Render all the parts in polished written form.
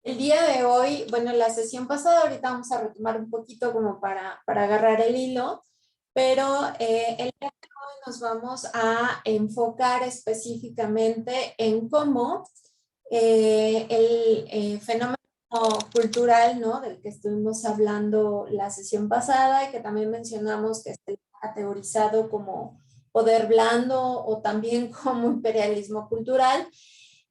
El día de hoy, bueno, la sesión pasada, ahorita vamos a retomar un poquito como para agarrar el hilo, pero el día de hoy nos vamos a enfocar específicamente en cómo el fenómeno cultural, ¿no? Del que estuvimos hablando la sesión pasada y que también mencionamos que está categorizado como poder blando o también como imperialismo cultural.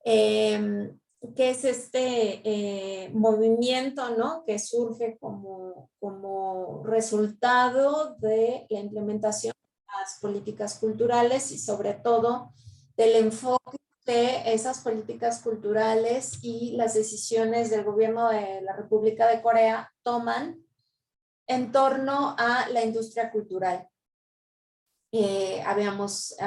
eh, que es este movimiento, ¿no? Que surge como resultado de la implementación de las políticas culturales y sobre todo del enfoque de esas políticas culturales y las decisiones del gobierno de la República de Corea toman en torno a la industria cultural. Habíamos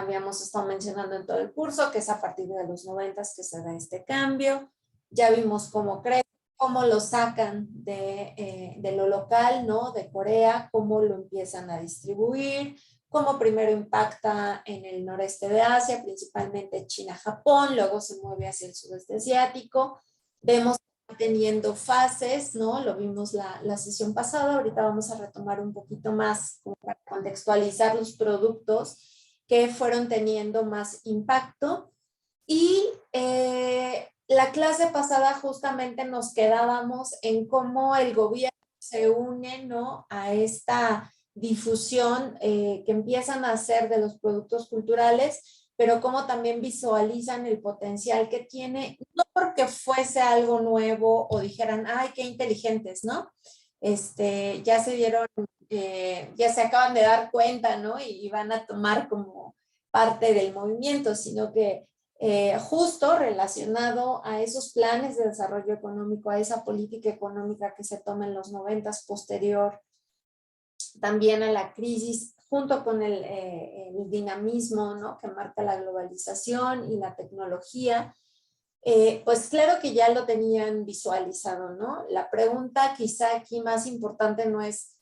estado mencionando en todo el curso que es a partir de los 90 que se da este cambio. Ya vimos cómo crece, cómo lo sacan de lo local, ¿no? De Corea, cómo lo empiezan a distribuir, cómo primero impacta en el noreste de Asia, principalmente China, Japón, luego se mueve hacia el sudeste asiático. Vemos teniendo fases, ¿no? Lo vimos la sesión pasada, ahorita vamos a retomar un poquito más como para contextualizar los productos que fueron teniendo más impacto. Y la clase pasada justamente nos quedábamos en cómo el gobierno se une, ¿no? A esta difusión que empiezan a hacer de los productos culturales, pero cómo también visualizan el potencial que tiene, no porque fuese algo nuevo o dijeran, ay, qué inteligentes, ¿no? Ya se dieron, ya se acaban de dar cuenta, ¿no? Y van a tomar como parte del movimiento, sino que justo relacionado a esos planes de desarrollo económico, a esa política económica que se toma en los 90 posterior, también a la crisis, junto con el dinamismo, ¿no? Que marca la globalización y la tecnología. Pues claro que ya lo tenían visualizado, ¿no? La pregunta quizá aquí más importante no es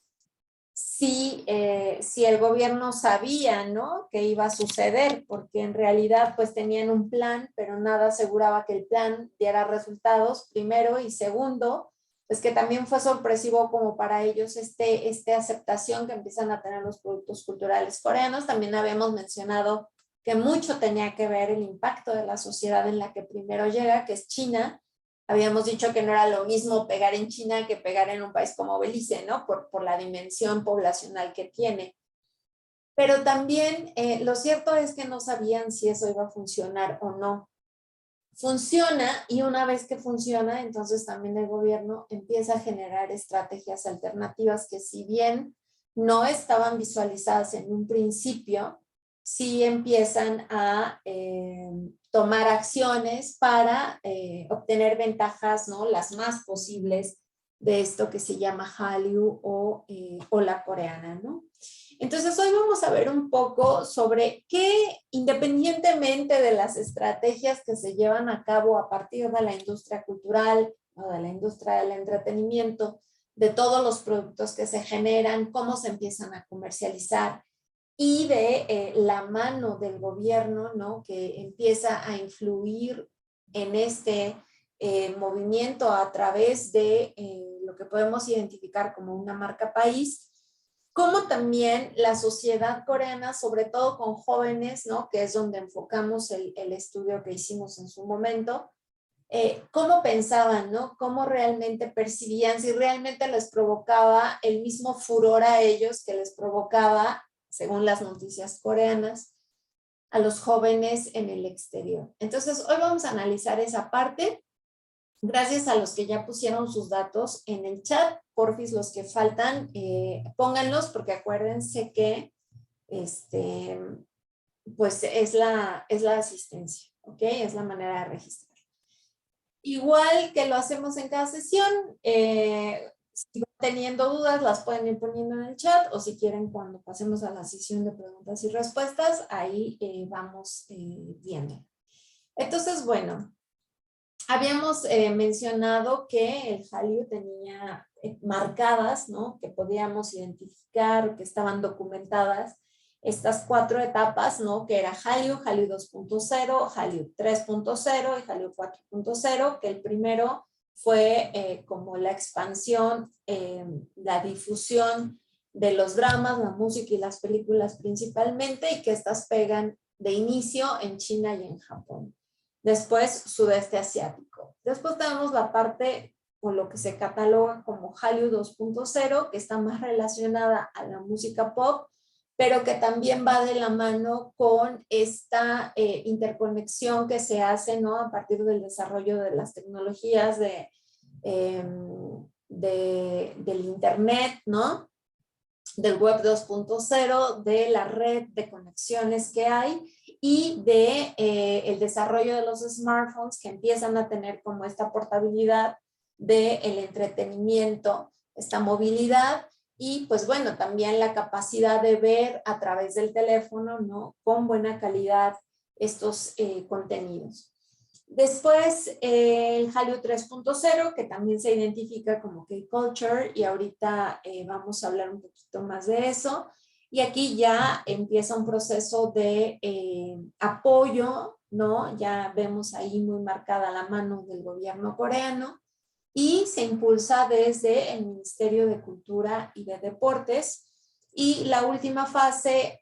si el gobierno sabía, ¿no? Que iba a suceder, porque en realidad pues tenían un plan, pero nada aseguraba que el plan diera resultados, primero, y segundo, pues que también fue sorpresivo como para ellos este aceptación que empiezan a tener los productos culturales coreanos. También habíamos mencionado que mucho tenía que ver el impacto de la sociedad en la que primero llega, que es China. Habíamos dicho que no era lo mismo pegar en China que pegar en un país como Belice, ¿no? Por la dimensión poblacional que tiene. Pero también lo cierto es que no sabían si eso iba a funcionar o no. Funciona y una vez que funciona, entonces también el gobierno empieza a generar estrategias alternativas que si bien no estaban visualizadas en un principio, sí empiezan a tomar acciones para obtener ventajas, ¿no? Las más posibles de esto que se llama Hallyu o la coreana, ¿no? Entonces, hoy vamos a ver un poco sobre qué, independientemente de las estrategias que se llevan a cabo a partir de la industria cultural o de la industria del entretenimiento, de todos los productos que se generan, cómo se empiezan a comercializar y de la mano del gobierno, ¿no? Que empieza a influir en este movimiento a través de lo que podemos identificar como una marca país, como también la sociedad coreana, sobre todo con jóvenes, ¿no? Que es donde enfocamos el estudio que hicimos en su momento, cómo pensaban, ¿no? Cómo realmente percibían, si realmente les provocaba el mismo furor a ellos que les provocaba, según las noticias coreanas, a los jóvenes en el exterior. Entonces, hoy vamos a analizar esa parte. Gracias a los que ya pusieron sus datos en el chat, porfis, los que faltan, pónganlos porque acuérdense que este, pues es la asistencia, ¿ok? Es la manera de registrar. Igual que lo hacemos en cada sesión, si van teniendo dudas las pueden ir poniendo en el chat o si quieren cuando pasemos a la sesión de preguntas y respuestas, ahí vamos viendo. Entonces, bueno, habíamos mencionado que el Hallyu tenía marcadas, ¿no? Que podíamos identificar, que estaban documentadas estas 4 etapas, ¿no? Que era Hallyu, Hallyu 2.0, Hallyu 3.0 y Hallyu 4.0, que el primero fue como la expansión, la difusión de los dramas, la música y las películas principalmente, y que estas pegan de inicio en China y en Japón. Después, sudeste asiático. Después tenemos la parte con lo que se cataloga como Hallyu 2.0, que está más relacionada a la música pop, pero que también va de la mano con esta interconexión que se hace, ¿no? A partir del desarrollo de las tecnologías del Internet, ¿no? Del web 2.0, de la red de conexiones que hay y de el desarrollo de los smartphones que empiezan a tener como esta portabilidad del entretenimiento, esta movilidad y pues bueno, también la capacidad de ver a través del teléfono, ¿no? Con buena calidad estos contenidos. Después el Hallyu 3.0, que también se identifica como K-Culture, y ahorita vamos a hablar un poquito más de eso. Y aquí ya empieza un proceso de apoyo, ¿no? Ya vemos ahí muy marcada la mano del gobierno coreano y se impulsa desde el Ministerio de Cultura y de Deportes. Y la última fase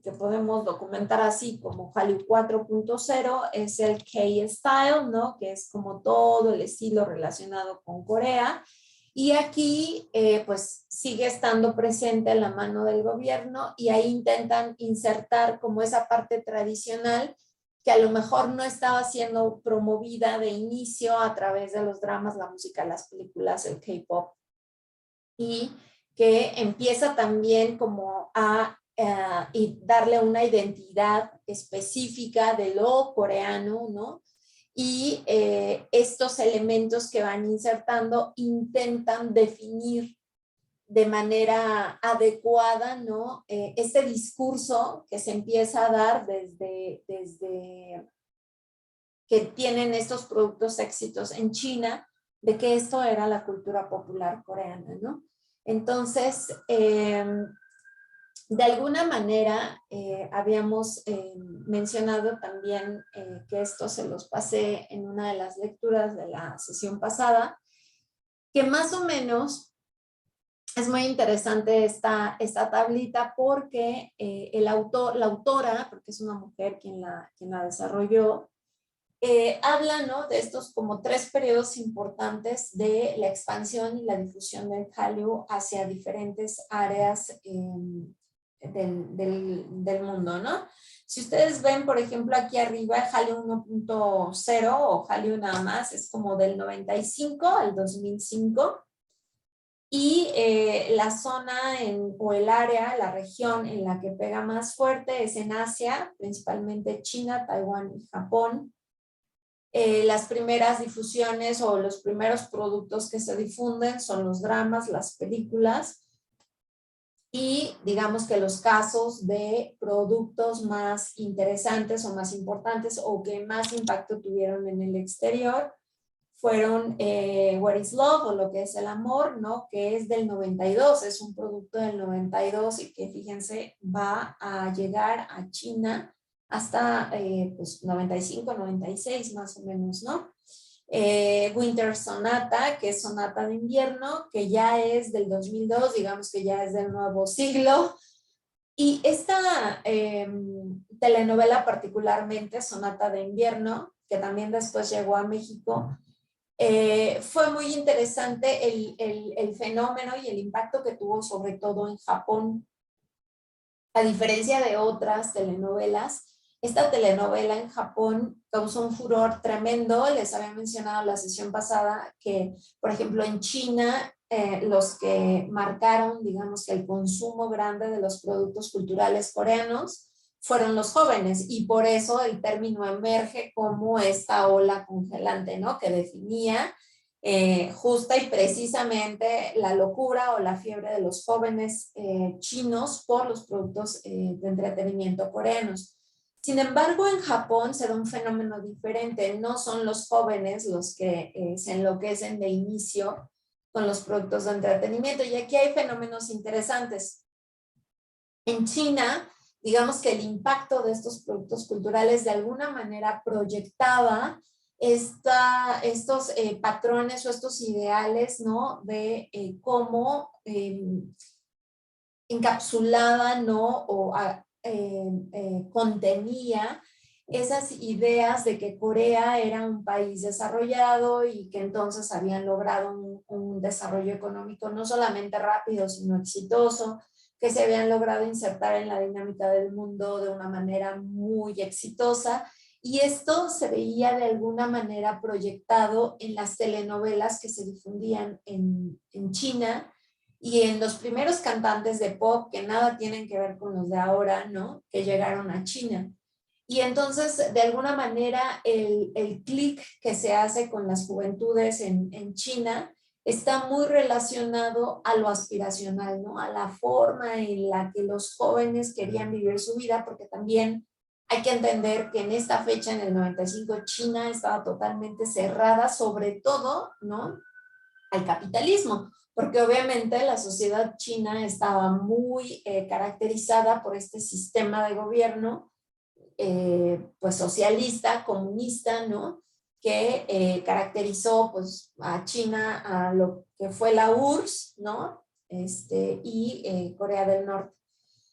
que podemos documentar así como Hallyu 4.0 es el K-Style, ¿no? Que es como todo el estilo relacionado con Corea. Y aquí pues sigue estando presente la mano del gobierno y ahí intentan insertar como esa parte tradicional que a lo mejor no estaba siendo promovida de inicio a través de los dramas, la música, las películas, el K-pop, y que empieza también como a y darle una identidad específica de lo coreano, ¿no? Y estos elementos que van insertando intentan definir de manera adecuada, ¿no? Este discurso que se empieza a dar desde que tienen estos productos éxitos en China, de que esto era la cultura popular coreana, ¿no? Entonces, de alguna manera, habíamos mencionado también que esto se los pasé en una de las lecturas de la sesión pasada, que más o menos es muy interesante esta tablita porque la autora, porque es una mujer quien la desarrolló, habla, ¿no? De estos como 3 periodos importantes de la expansión y la difusión del Hallyu hacia diferentes áreas del mundo, ¿no? Si ustedes ven, por ejemplo, aquí arriba, Hallyu 1.0 o Hallyu nada más, es como del 95 al 2005. Y la zona o el área, la región en la que pega más fuerte es en Asia, principalmente China, Taiwán y Japón. Las primeras difusiones o los primeros productos que se difunden son los dramas, las películas, y digamos que los casos de productos más interesantes o más importantes o que más impacto tuvieron en el exterior fueron What is Love o Lo que es el amor, ¿no? Que es del 92, es un producto del 92 y que fíjense va a llegar a China hasta pues 95, 96 más o menos, ¿no? Winter Sonata, que es Sonata de Invierno, que ya es del 2002, digamos que ya es del nuevo siglo. Y esta telenovela particularmente, Sonata de Invierno, que también después llegó a México, fue muy interesante el fenómeno y el impacto que tuvo sobre todo en Japón. A diferencia de otras telenovelas, esta telenovela en Japón causó un furor tremendo. Les había mencionado la sesión pasada que, por ejemplo, en China, los que marcaron, digamos, que el consumo grande de los productos culturales coreanos fueron los jóvenes, y por eso el término emerge como esta ola congelante, ¿no? Que definía justa y precisamente la locura o la fiebre de los jóvenes chinos por los productos de entretenimiento coreanos. Sin embargo, en Japón se da un fenómeno diferente. No son los jóvenes los que se enloquecen de inicio con los productos de entretenimiento. Y aquí hay fenómenos interesantes. En China, digamos que el impacto de estos productos culturales de alguna manera proyectaba estos patrones o estos ideales, ¿no? De cómo encapsulaba, ¿no? O contenía esas ideas de que Corea era un país desarrollado y que entonces habían logrado un desarrollo económico no solamente rápido, sino exitoso, que se habían logrado insertar en la dinámica del mundo de una manera muy exitosa. Y esto se veía de alguna manera proyectado en las telenovelas que se difundían en China y en los primeros cantantes de pop que nada tienen que ver con los de ahora, ¿no? Que llegaron a China. Y entonces, de alguna manera, el clic que se hace con las juventudes en China está muy relacionado a lo aspiracional, ¿no? A la forma en la que los jóvenes querían vivir su vida, porque también hay que entender que en esta fecha, en el 95, China estaba totalmente cerrada, sobre todo, ¿no? Al capitalismo, porque obviamente la sociedad china estaba muy caracterizada por este sistema de gobierno pues socialista, comunista, ¿no? Que caracterizó pues a China, a lo que fue la URSS, ¿no? Y Corea del Norte.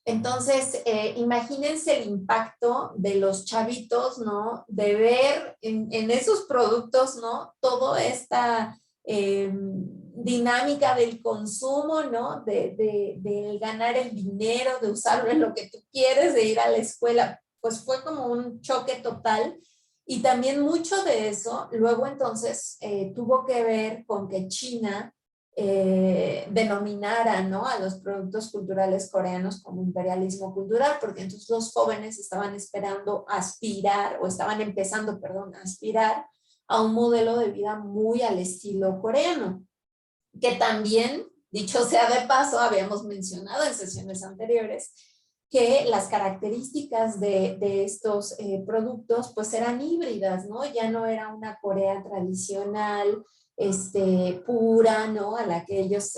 Entonces, imagínense el impacto de los chavitos, ¿no? De ver en esos productos, ¿no? Toda esta dinámica del consumo, ¿no? De ganar el dinero, de usarlo en lo que tú quieres, de ir a la escuela, pues fue como un choque total. Y también mucho de eso, luego entonces tuvo que ver con que China denominara, ¿no? A los productos culturales coreanos como imperialismo cultural, porque entonces los jóvenes estaban esperando aspirar, o estaban empezando, perdón, a aspirar a un modelo de vida muy al estilo coreano, que también, dicho sea de paso, habíamos mencionado en sesiones anteriores, que las características de estos productos pues eran híbridas, ¿no? Ya no era una Corea tradicional, pura, ¿no? A la que ellos,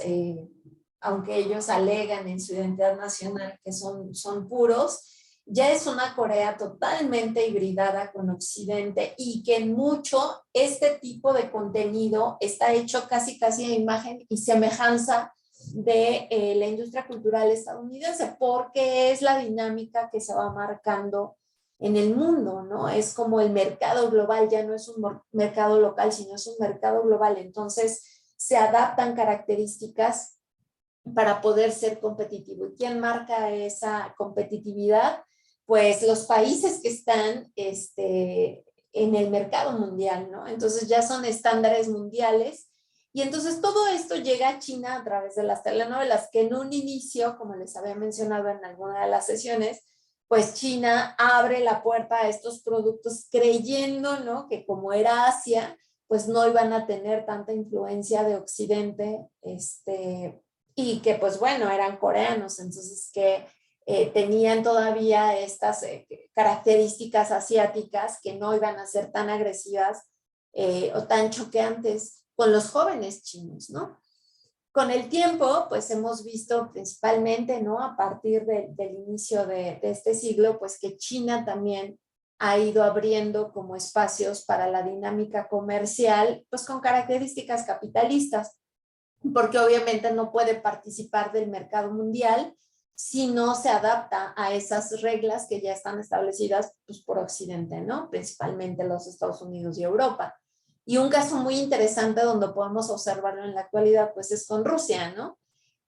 aunque ellos alegan en su identidad nacional que son puros, ya es una Corea totalmente hibridada con Occidente y que en mucho este tipo de contenido está hecho casi a imagen y semejanza de la industria cultural estadounidense, porque es la dinámica que se va marcando en el mundo, ¿no? Es como el mercado global, ya no es un mercado local, sino es un mercado global. Entonces, se adaptan características para poder ser competitivo. ¿Y quién marca esa competitividad? Pues los países que están en el mercado mundial, ¿no? Entonces ya son estándares mundiales. Y entonces todo esto llega a China a través de las telenovelas, que en un inicio, como les había mencionado en alguna de las sesiones, pues China abre la puerta a estos productos creyendo, ¿no? Que como era Asia, pues no iban a tener tanta influencia de Occidente, y que pues bueno, eran coreanos, entonces que tenían todavía estas características asiáticas que no iban a ser tan agresivas o tan choqueantes con los jóvenes chinos, ¿no? Con el tiempo, pues hemos visto principalmente, ¿no? A partir del inicio de este siglo, pues que China también ha ido abriendo como espacios para la dinámica comercial, pues con características capitalistas, porque obviamente no puede participar del mercado mundial si no se adapta a esas reglas que ya están establecidas pues, por Occidente, ¿no? Principalmente los Estados Unidos y Europa. Y un caso muy interesante donde podemos observarlo en la actualidad, pues es con Rusia, ¿no?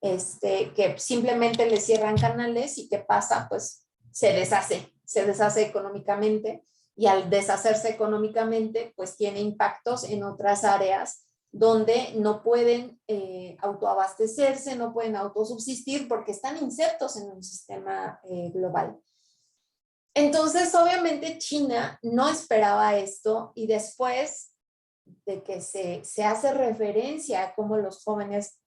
Que simplemente le cierran canales y ¿qué pasa? Pues se deshace económicamente y al deshacerse económicamente, pues tiene impactos en otras áreas donde no pueden autoabastecerse, no pueden autosubsistir porque están insertos en un sistema global. Entonces, obviamente, China no esperaba esto y después de que se hace referencia a cómo los jóvenes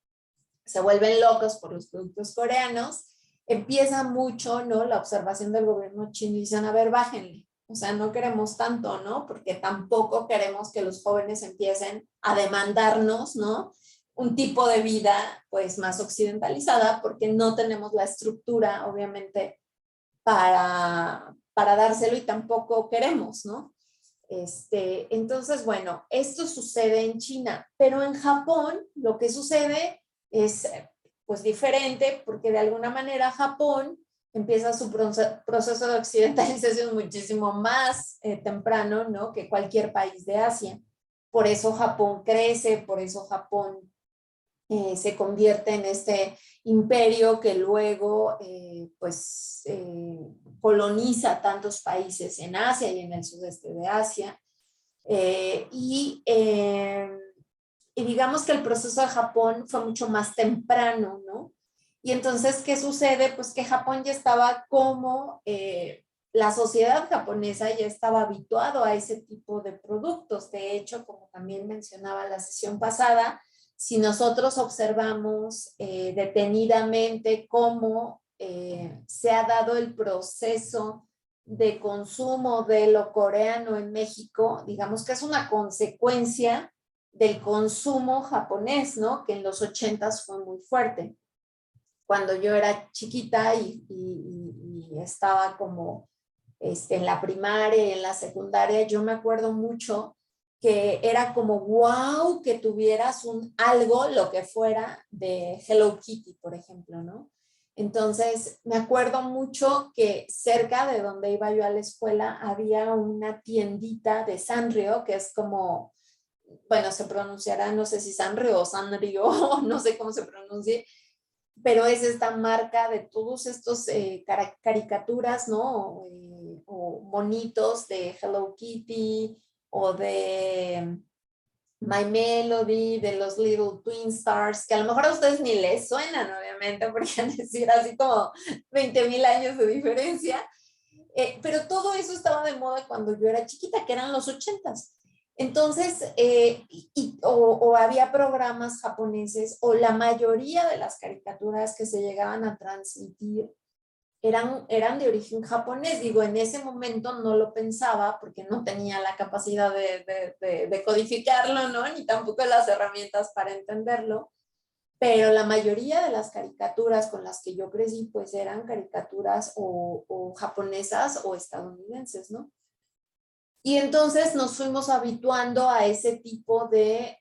se vuelven locos por los productos coreanos, empieza mucho, ¿no? La observación del gobierno chino y dicen, a ver, bájenle. O sea, no queremos tanto, ¿no? Porque tampoco queremos que los jóvenes empiecen a demandarnos, ¿no? Un tipo de vida, pues, más occidentalizada, porque no tenemos la estructura, obviamente, para dárselo y tampoco queremos, ¿no? Entonces, bueno, esto sucede en China, pero en Japón lo que sucede es pues diferente porque de alguna manera Japón empieza su proceso de occidentalización muchísimo más temprano, ¿no? Que cualquier país de Asia. Por eso Japón crece, por eso Japón se convierte en este imperio que luego coloniza tantos países en Asia y en el sudeste de Asia. Eh, y, eh, y digamos que el proceso de Japón fue mucho más temprano, ¿no? Y entonces, ¿qué sucede? Pues que Japón ya estaba como, la sociedad japonesa ya estaba habituado a ese tipo de productos. De hecho, como también mencionaba la sesión pasada, si nosotros observamos detenidamente cómo se ha dado el proceso de consumo de lo coreano en México, digamos que es una consecuencia del consumo japonés, ¿no? Que en los 80s fue muy fuerte. Cuando yo era chiquita y estaba como en la primaria, en la secundaria, yo me acuerdo mucho que era como wow que tuvieras un algo, lo que fuera, de Hello Kitty, por ejemplo, ¿no? Entonces, me acuerdo mucho que cerca de donde iba yo a la escuela había una tiendita de Sanrio, que es como, bueno, se pronunciará, no sé si Sanrio o Sanrio, no sé cómo se pronuncie, pero es esta marca de todos estos caricaturas, ¿no? O monitos de Hello Kitty o de My Melody, de los Little Twin Stars, que a lo mejor a ustedes ni les suenan, obviamente, porque han de ser así como 20,000 años de diferencia. Pero todo eso estaba de moda cuando yo era chiquita, que eran los 80s. Entonces, o había programas japoneses, o la mayoría de las caricaturas que se llegaban a transmitir eran de origen japonés. Digo, en ese momento no lo pensaba porque no tenía la capacidad de codificarlo, ¿no? Ni tampoco las herramientas para entenderlo, pero la mayoría de las caricaturas con las que yo crecí, pues eran caricaturas o japonesas o estadounidenses, ¿no? Y entonces nos fuimos habituando a ese tipo de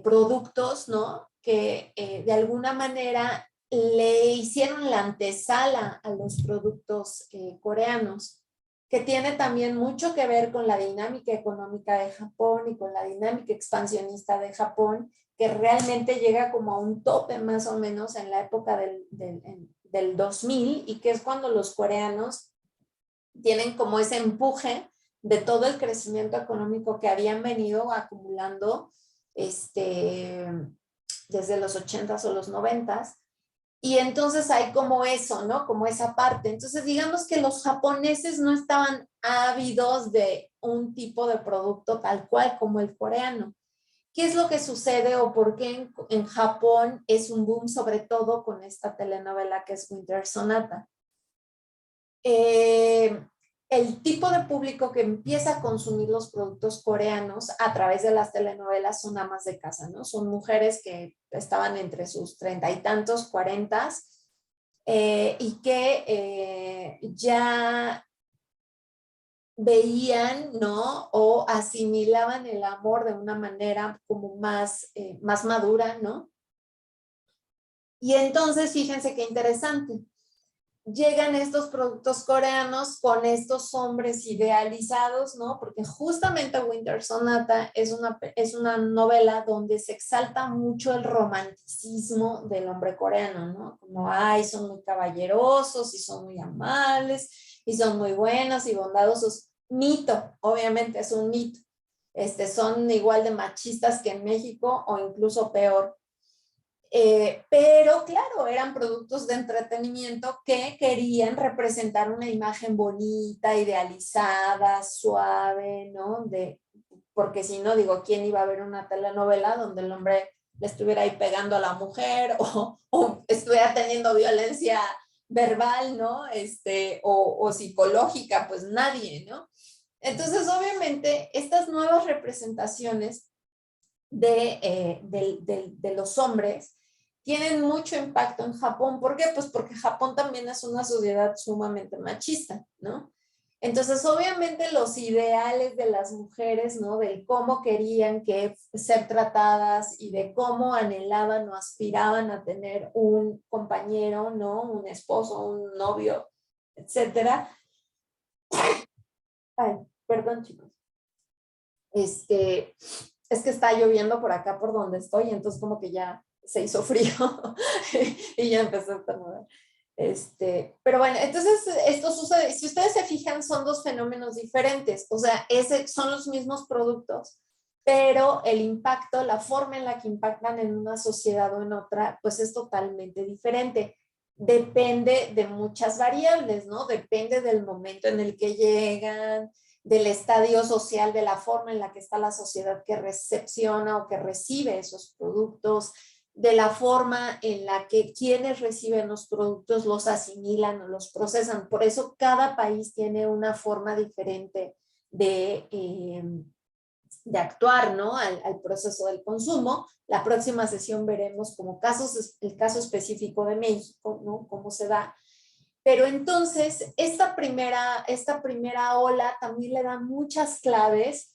productos, ¿no? Que de alguna manera le hicieron la antesala a los productos coreanos, que tiene también mucho que ver con la dinámica económica de Japón y con la dinámica expansionista de Japón, que realmente llega como a un tope más o menos en la época del 2000 y que es cuando los coreanos tienen como ese empuje de todo el crecimiento económico que habían venido acumulando desde los 80s o los 90s. Y entonces hay como eso, ¿no? Como esa parte. Entonces digamos que los japoneses no estaban ávidos de un tipo de producto tal cual como el coreano. ¿Qué es lo que sucede o por qué en Japón es un boom, sobre todo con esta telenovela que es Winter Sonata? eh, el tipo de público que empieza a consumir los productos coreanos a través de las telenovelas son amas de casa, ¿no? Son mujeres que estaban entre sus 30 y tantos, 40, y que ya veían, ¿no? O asimilaban el amor de una manera como más madura, ¿no? Y entonces, fíjense qué interesante, llegan estos productos coreanos con estos hombres idealizados, ¿no? Porque justamente Winter Sonata es una novela donde se exalta mucho el romanticismo del hombre coreano, ¿no? Como, ay, son muy caballerosos y son muy amables y son muy buenos y bondadosos. Mito, obviamente es un mito. Son igual de machistas que en México o incluso peor. Pero claro, eran productos de entretenimiento que querían representar una imagen bonita, idealizada, suave, ¿no? Porque si no, digo, ¿quién iba a ver una telenovela donde el hombre le estuviera ahí pegando a la mujer o estuviera teniendo violencia verbal, ¿no? O psicológica, pues nadie, ¿no? Entonces, obviamente, estas nuevas representaciones de los hombres tienen mucho impacto en Japón. ¿Por qué? Pues porque Japón también es una sociedad sumamente machista, ¿no? Entonces, obviamente los ideales de las mujeres, ¿no? Del cómo querían que ser tratadas y de cómo anhelaban o aspiraban a tener un compañero, ¿no? Un esposo, un novio, etcétera. Ay, perdón, chicos. Es que está lloviendo por acá por donde estoy, entonces como que ya se hizo frío y ya empezó a estornudar. Pero bueno, entonces esto sucede, si ustedes se fijan, son dos fenómenos diferentes, o sea, son los mismos productos, pero el impacto, la forma en la que impactan en una sociedad o en otra, pues es totalmente diferente. Depende de muchas variables, ¿no? Depende del momento en el que llegan, del estadio social, de la forma en la que está la sociedad que recepciona o que recibe esos productos, de la forma en la que quienes reciben los productos los asimilan o los procesan. Por eso cada país tiene una forma diferente de actuar, ¿no? Al proceso del consumo. La próxima sesión veremos como el caso específico de México, ¿no? Cómo se da. Pero entonces, esta primera ola también le da muchas claves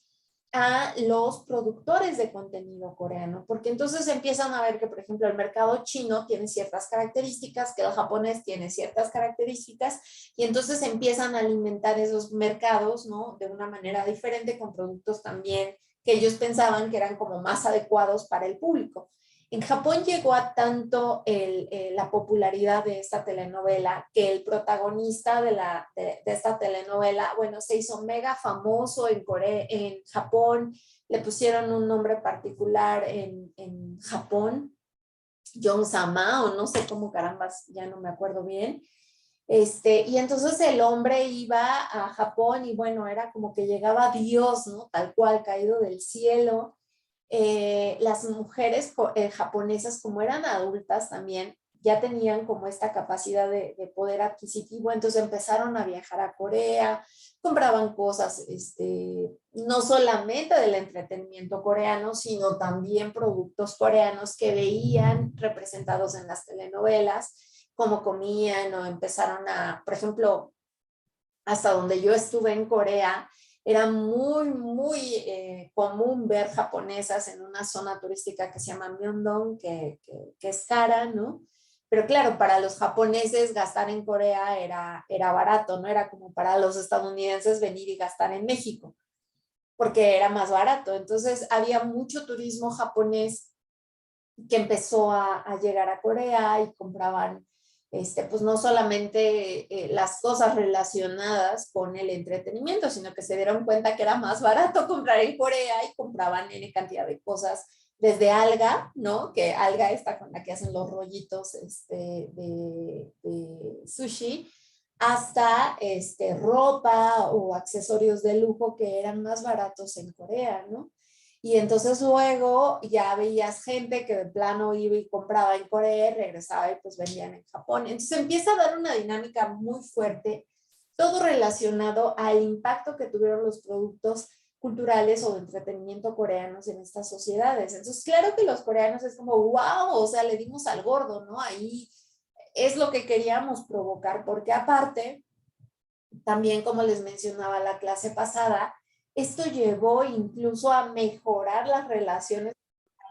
a los productores de contenido coreano, porque entonces empiezan a ver que, por ejemplo, el mercado chino tiene ciertas características, que el japonés tiene ciertas características, y entonces empiezan a alimentar esos mercados, ¿no? De una manera diferente, con productos también que ellos pensaban que eran como más adecuados para el público. En Japón llegó a tanto la popularidad de esta telenovela que el protagonista de esta telenovela, bueno, se hizo mega famoso en Japón, le pusieron un nombre particular en Japón, John Sama, o no sé cómo carambas, ya no me acuerdo bien. Y entonces el hombre iba a Japón y bueno, era como que llegaba Dios, ¿no? Tal cual, caído del cielo. Las mujeres japonesas, como eran adultas también, ya tenían como esta capacidad de poder adquisitivo, entonces empezaron a viajar a Corea, compraban cosas, no solamente del entretenimiento coreano, sino también productos coreanos que veían representados en las telenovelas, cómo comían o empezaron por ejemplo, hasta donde yo estuve en Corea, era muy, muy común ver japonesas en una zona turística que se llama Myeongdong, que es cara, ¿no? Pero claro, para los japoneses gastar en Corea era barato, ¿no? Era como para los estadounidenses venir y gastar en México, porque era más barato. Entonces había mucho turismo japonés que empezó a llegar a Corea y compraban pues no solamente las cosas relacionadas con el entretenimiento, sino que se dieron cuenta que era más barato comprar en Corea y compraban N cantidad de cosas, desde alga, ¿no? Que alga está con la que hacen los rollitos de sushi, hasta ropa o accesorios de lujo que eran más baratos en Corea, ¿no? Y entonces luego ya veías gente que de plano iba y compraba en Corea, regresaba y pues vendían en Japón. Entonces empieza a dar una dinámica muy fuerte, todo relacionado al impacto que tuvieron los productos culturales o de entretenimiento coreanos en estas sociedades. Entonces, claro que los coreanos es como, wow, o sea, le dimos al gordo, ¿no? Ahí es lo que queríamos provocar, porque aparte, también como les mencionaba la clase pasada, esto llevó incluso a mejorar las relaciones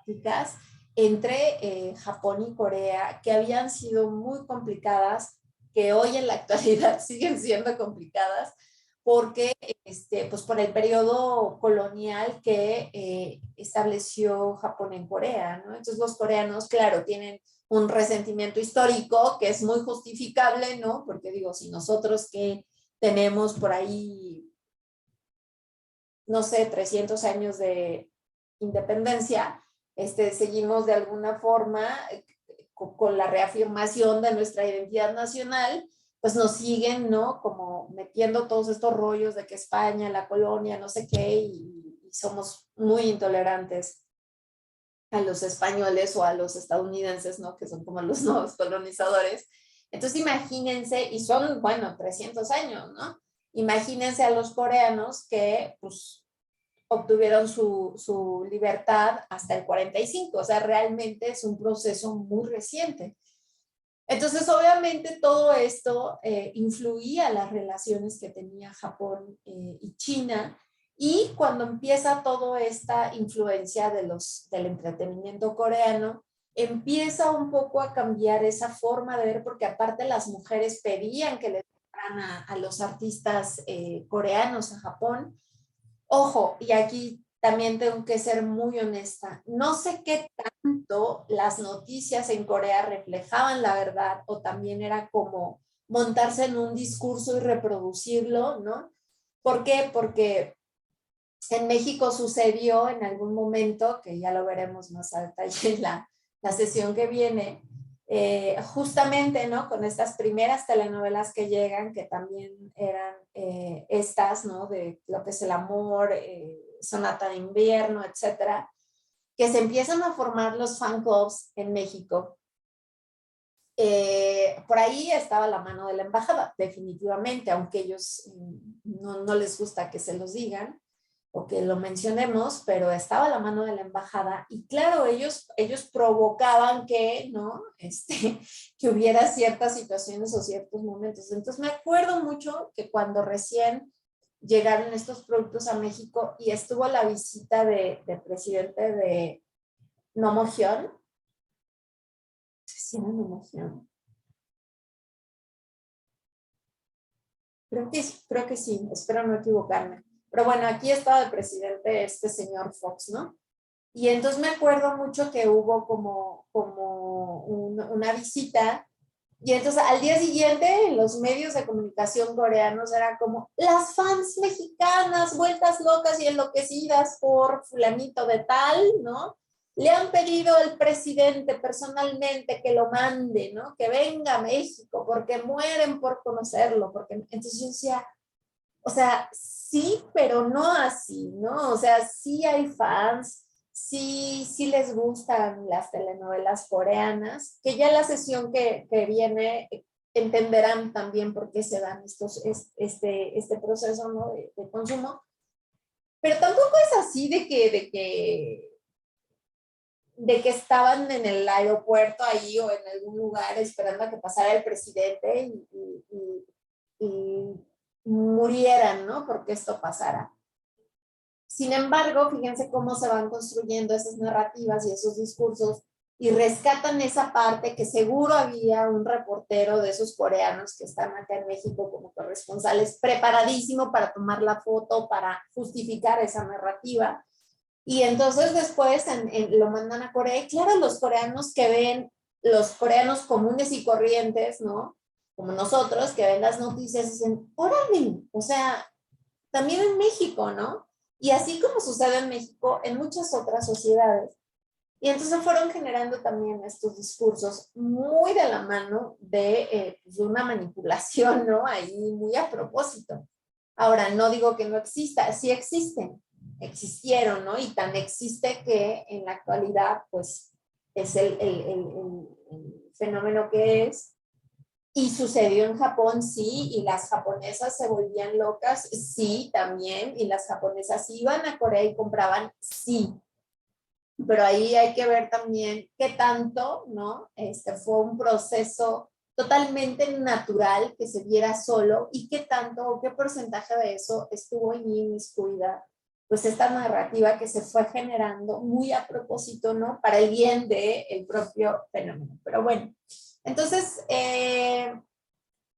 diplomáticas entre Japón y Corea, que habían sido muy complicadas, que hoy en la actualidad siguen siendo complicadas, porque pues por el periodo colonial que estableció Japón en Corea, ¿no? Entonces los coreanos, claro, tienen un resentimiento histórico que es muy justificable, ¿no? Porque digo, si nosotros que tenemos por ahí, no sé, 300 años de independencia, seguimos de alguna forma con la reafirmación de nuestra identidad nacional, pues nos siguen, ¿no? Como metiendo todos estos rollos de que España, la colonia, no sé qué, y somos muy intolerantes a los españoles o a los estadounidenses, ¿no? Que son como los nuevos colonizadores. Entonces imagínense, y son, bueno, 300 años, ¿no? Imagínense a los coreanos que, pues, obtuvieron su libertad hasta el 45, o sea, realmente es un proceso muy reciente. Entonces, obviamente, todo esto influía las relaciones que tenía Japón y China. Y cuando empieza toda esta influencia del entretenimiento coreano, empieza un poco a cambiar esa forma de ver, porque aparte las mujeres pedían que le dieran a los artistas coreanos a Japón. Ojo, y aquí también tengo que ser muy honesta, no sé qué tanto las noticias en Corea reflejaban la verdad o también era como montarse en un discurso y reproducirlo, ¿no? ¿Por qué? Porque en México sucedió en algún momento, que ya lo veremos más a detalle en la sesión que viene, justamente, ¿no? Con estas primeras telenovelas que llegan, que también eran estas, ¿no? De lo que es el amor, Sonata de invierno, etcétera, que se empiezan a formar los fan clubs en México. Por ahí estaba la mano de la embajada, definitivamente, aunque ellos no les gusta que se los digan o que lo mencionemos, pero estaba la mano de la embajada y claro, ellos provocaban que, ¿no? Que hubiera ciertas situaciones o ciertos momentos. Entonces me acuerdo mucho que cuando recién llegaron estos productos a México y estuvo la visita de presidente de Nomohyun, ¿sí era Nomohyun? Creo que sí, espero no equivocarme. Pero bueno, aquí estaba el presidente, este señor Fox, ¿no? Y entonces me acuerdo mucho que hubo como una visita y entonces al día siguiente en los medios de comunicación coreanos era como las fans mexicanas vueltas locas y enloquecidas por fulanito de tal, ¿no? Le han pedido al presidente personalmente que lo mande, ¿no? Que venga a México porque mueren por conocerlo. Porque entonces yo decía, o sea, sí, pero no así, ¿no? O sea, sí hay fans, sí les gustan las telenovelas coreanas, que ya la sesión que viene entenderán también por qué se dan este proceso, ¿no? de consumo. Pero tampoco es así de que estaban en el aeropuerto ahí o en algún lugar esperando a que pasara el presidente y murieran, ¿no? Porque esto pasara. Sin embargo, fíjense cómo se van construyendo esas narrativas y esos discursos y rescatan esa parte que seguro había un reportero de esos coreanos que están acá en México como corresponsales preparadísimo para tomar la foto, para justificar esa narrativa. Y entonces después lo mandan a Corea. Y claro, los coreanos que ven, los coreanos comunes y corrientes, ¿no? Como nosotros, que ven las noticias, dicen, órale, o sea, también en México, ¿no? Y así como sucede en México, en muchas otras sociedades. Y entonces fueron generando también estos discursos muy de la mano de una manipulación, ¿no? Ahí muy a propósito. Ahora, no digo que no exista, sí existen, existieron, ¿no? Y tan existe que en la actualidad, pues, es el fenómeno que es. Y sucedió en Japón, sí, y las japonesas se volvían locas, sí, también, y las japonesas iban a Corea y compraban, sí. Pero ahí hay que ver también qué tanto, ¿no? Fue un proceso totalmente natural que se diera solo y qué tanto o qué porcentaje de eso estuvo inmiscuida, pues esta narrativa que se fue generando muy a propósito, ¿no? Para el bien del propio fenómeno. Pero bueno, entonces,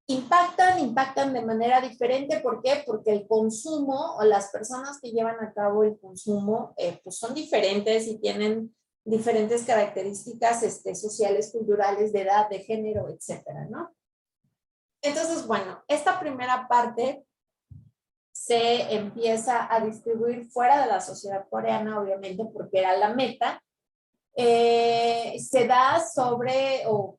impactan de manera diferente. ¿Por qué? Porque el consumo o las personas que llevan a cabo el consumo pues son diferentes y tienen diferentes características sociales, culturales, de edad, de género, etcétera, ¿no? Entonces, bueno, esta primera parte se empieza a distribuir fuera de la sociedad coreana, obviamente, porque era la meta. Se da sobre, o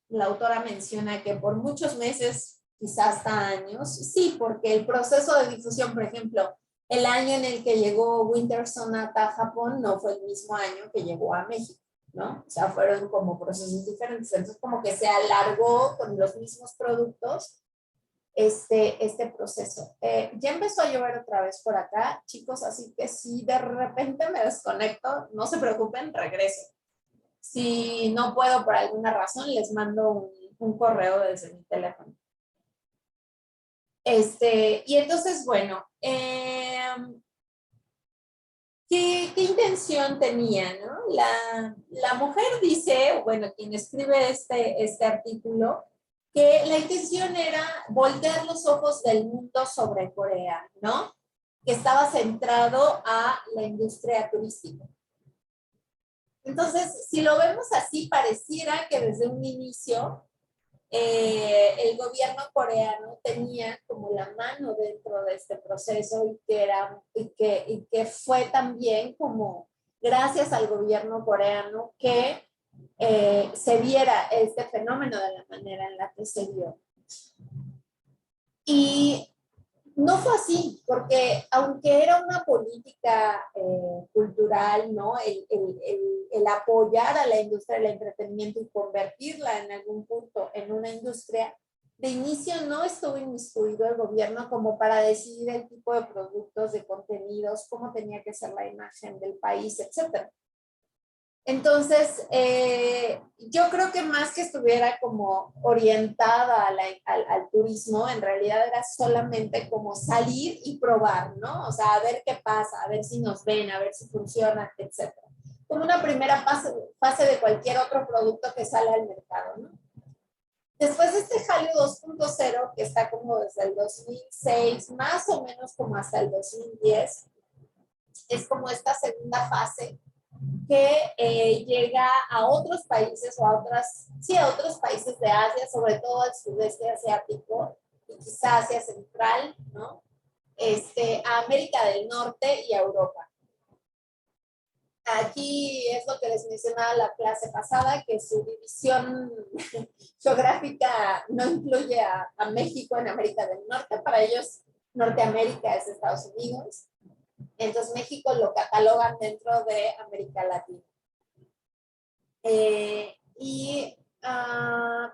la autora menciona que por muchos meses, quizás hasta años, sí, porque el proceso de difusión, por ejemplo, el año en el que llegó Winter Sonata a Japón no fue el mismo año que llegó a México, ¿no? O sea, fueron como procesos diferentes, entonces como que se alargó con los mismos productos este proceso. Ya empezó a llover otra vez por acá, chicos, así que si de repente me desconecto, no se preocupen, regreso. Si no puedo por alguna razón, les mando un correo desde mi teléfono. Y entonces, bueno, ¿qué intención tenía, no? La mujer dice, bueno, quien escribe este artículo, que la intención era voltear los ojos del mundo sobre Corea, ¿no? Que estaba centrado a la industria turística. Entonces, si lo vemos así, pareciera que desde un inicio el gobierno coreano tenía como la mano dentro de este proceso y que fue también como gracias al gobierno coreano que se viera este fenómeno de la manera en la que se vio. Y no fue así, porque aunque era una política cultural, ¿no? El apoyar a la industria del entretenimiento y convertirla en algún punto en una industria, de inicio no estuvo inmiscuido el gobierno como para decidir el tipo de productos, de contenidos, cómo tenía que ser la imagen del país, etcétera. Entonces, yo creo que más que estuviera como orientada al turismo, en realidad era solamente como salir y probar, ¿no? O sea, a ver qué pasa, a ver si nos ven, a ver si funciona, etc. Como una primera fase de cualquier otro producto que sale al mercado, ¿no? Después de este Hallyu 2.0, que está como desde el 2006, más o menos como hasta el 2010, es como esta segunda fase que llega a otros países o a otros países de Asia, sobre todo al sudeste asiático y quizás Asia Central, ¿no? A América del Norte y a Europa. Aquí es lo que les mencionaba la clase pasada, que su división geográfica no incluye a México en América del Norte. Para ellos, Norteamérica es Estados Unidos. Entonces, México lo catalogan dentro de América Latina.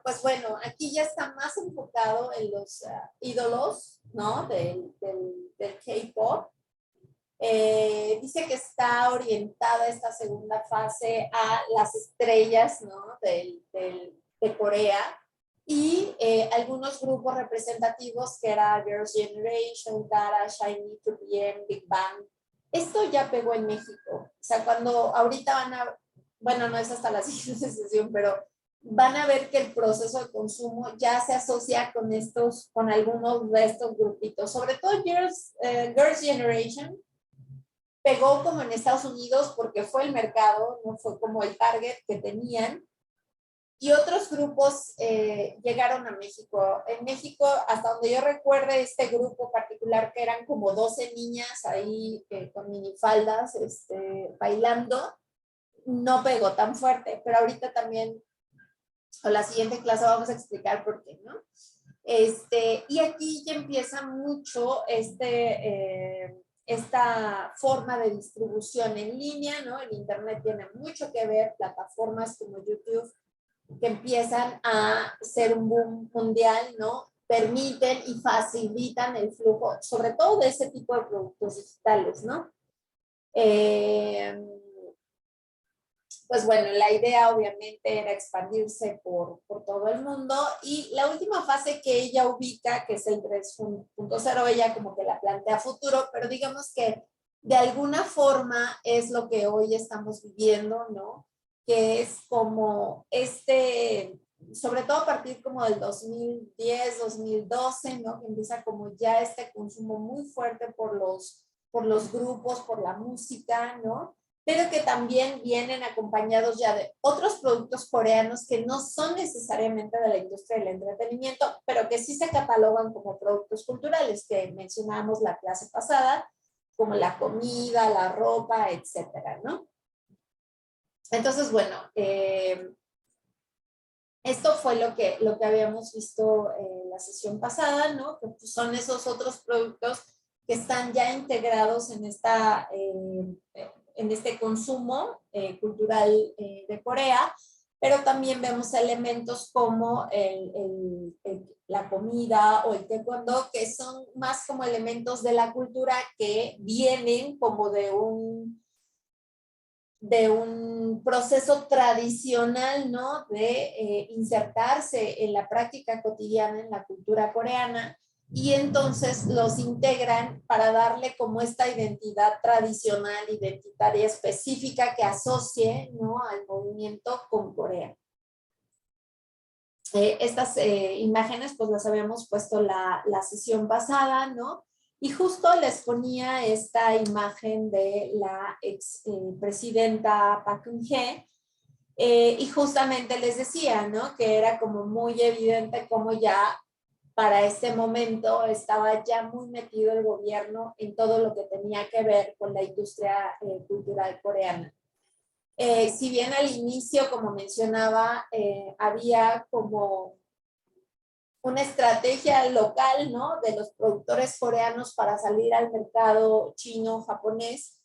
Pues bueno, aquí ya está más enfocado en los ídolos, ¿no? Del K-pop. Dice que está orientada esta segunda fase a las estrellas, ¿no? De Corea y algunos grupos representativos que era Girls' Generation, Tara, SHINee, 2PM, Big Bang. Esto ya pegó en México. O sea, cuando ahorita bueno, no es hasta la siguiente sesión, pero van a ver que el proceso de consumo ya se asocia con algunos de estos grupitos, sobre todo Girls' Generation, pegó como en Estados Unidos porque fue el mercado, no fue como el target que tenían. Y otros grupos llegaron a México. En México, hasta donde yo recuerde, este grupo particular, que eran como 12 niñas ahí con minifaldas bailando, no pegó tan fuerte, pero ahorita también, o la siguiente clase vamos a explicar por qué, ¿no? Y aquí ya empieza mucho esta forma de distribución en línea, ¿no? El Internet tiene mucho que ver, plataformas como YouTube, que empiezan a ser un boom mundial, ¿no? Permiten y facilitan el flujo, sobre todo de ese tipo de productos digitales, ¿no? Pues bueno, la idea obviamente era expandirse por todo el mundo y la última fase que ella ubica, que es el 3.0, ella como que la plantea futuro, pero digamos que de alguna forma es lo que hoy estamos viviendo, ¿no? Que es como sobre todo a partir como del 2010, 2012, ¿no? Que empieza como ya este consumo muy fuerte por los grupos, por la música, ¿no? Pero que también vienen acompañados ya de otros productos coreanos que no son necesariamente de la industria del entretenimiento, pero que sí se catalogan como productos culturales, que mencionábamos la clase pasada, como la comida, la ropa, etcétera, ¿no? Entonces, bueno, esto fue lo que habíamos visto en la sesión pasada, ¿no? Que son esos otros productos que están ya integrados en este consumo cultural de Corea, pero también vemos elementos como la comida o el taekwondo, que son más como elementos de la cultura que vienen como de un un proceso tradicional, ¿no? De insertarse en la práctica cotidiana, en la cultura coreana, y entonces los integran para darle como esta identidad tradicional, identitaria específica que asocie, ¿no? Al movimiento con Corea. Estas imágenes pues las habíamos puesto la sesión pasada, ¿no? Y justo les ponía esta imagen de la ex presidenta Park Geun-hye, y justamente les decía, ¿no? Que era como muy evidente cómo ya para este momento estaba ya muy metido el gobierno en todo lo que tenía que ver con la industria cultural coreana. Si bien al inicio, como mencionaba, había como una estrategia local, ¿no? De los productores coreanos para salir al mercado chino, japonés.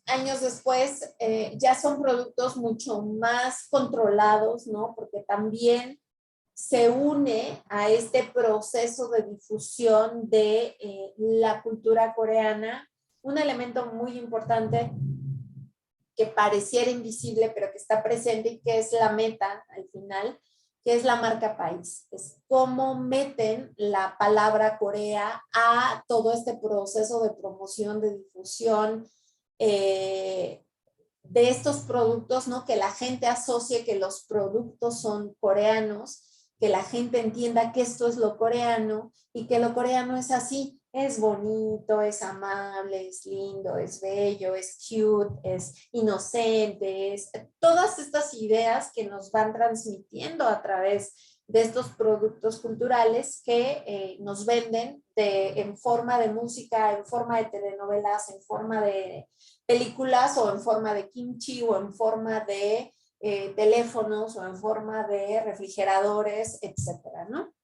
Años después ya son productos mucho más controlados, ¿no? Porque también se une a este proceso de difusión de la cultura coreana un elemento muy importante que pareciera invisible, pero que está presente y que es la meta al final, que es la marca país. Es cómo meten la palabra Corea a todo este proceso de promoción, de difusión, de estos productos, ¿no? Que la gente asocie que los productos son coreanos, que la gente entienda que esto es lo coreano y que lo coreano es así, es bonito, es amable, es lindo, es bello, es cute, es inocente, es todas estas ideas que nos van transmitiendo a través de estos productos culturales que nos venden en forma de música, en forma de telenovelas, en forma de películas o en forma de kimchi o en forma de teléfonos o en forma de refrigeradores, etcétera, ¿no?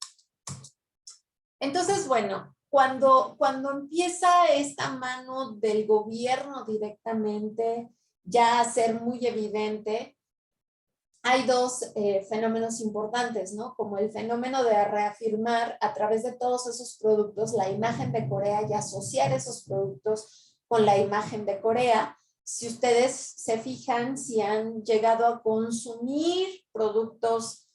Entonces, bueno, cuando empieza esta mano del gobierno directamente ya a ser muy evidente, hay dos fenómenos importantes, ¿no? Como el fenómeno de reafirmar a través de todos esos productos la imagen de Corea y asociar esos productos con la imagen de Corea. Si ustedes se fijan, si han llegado a consumir productos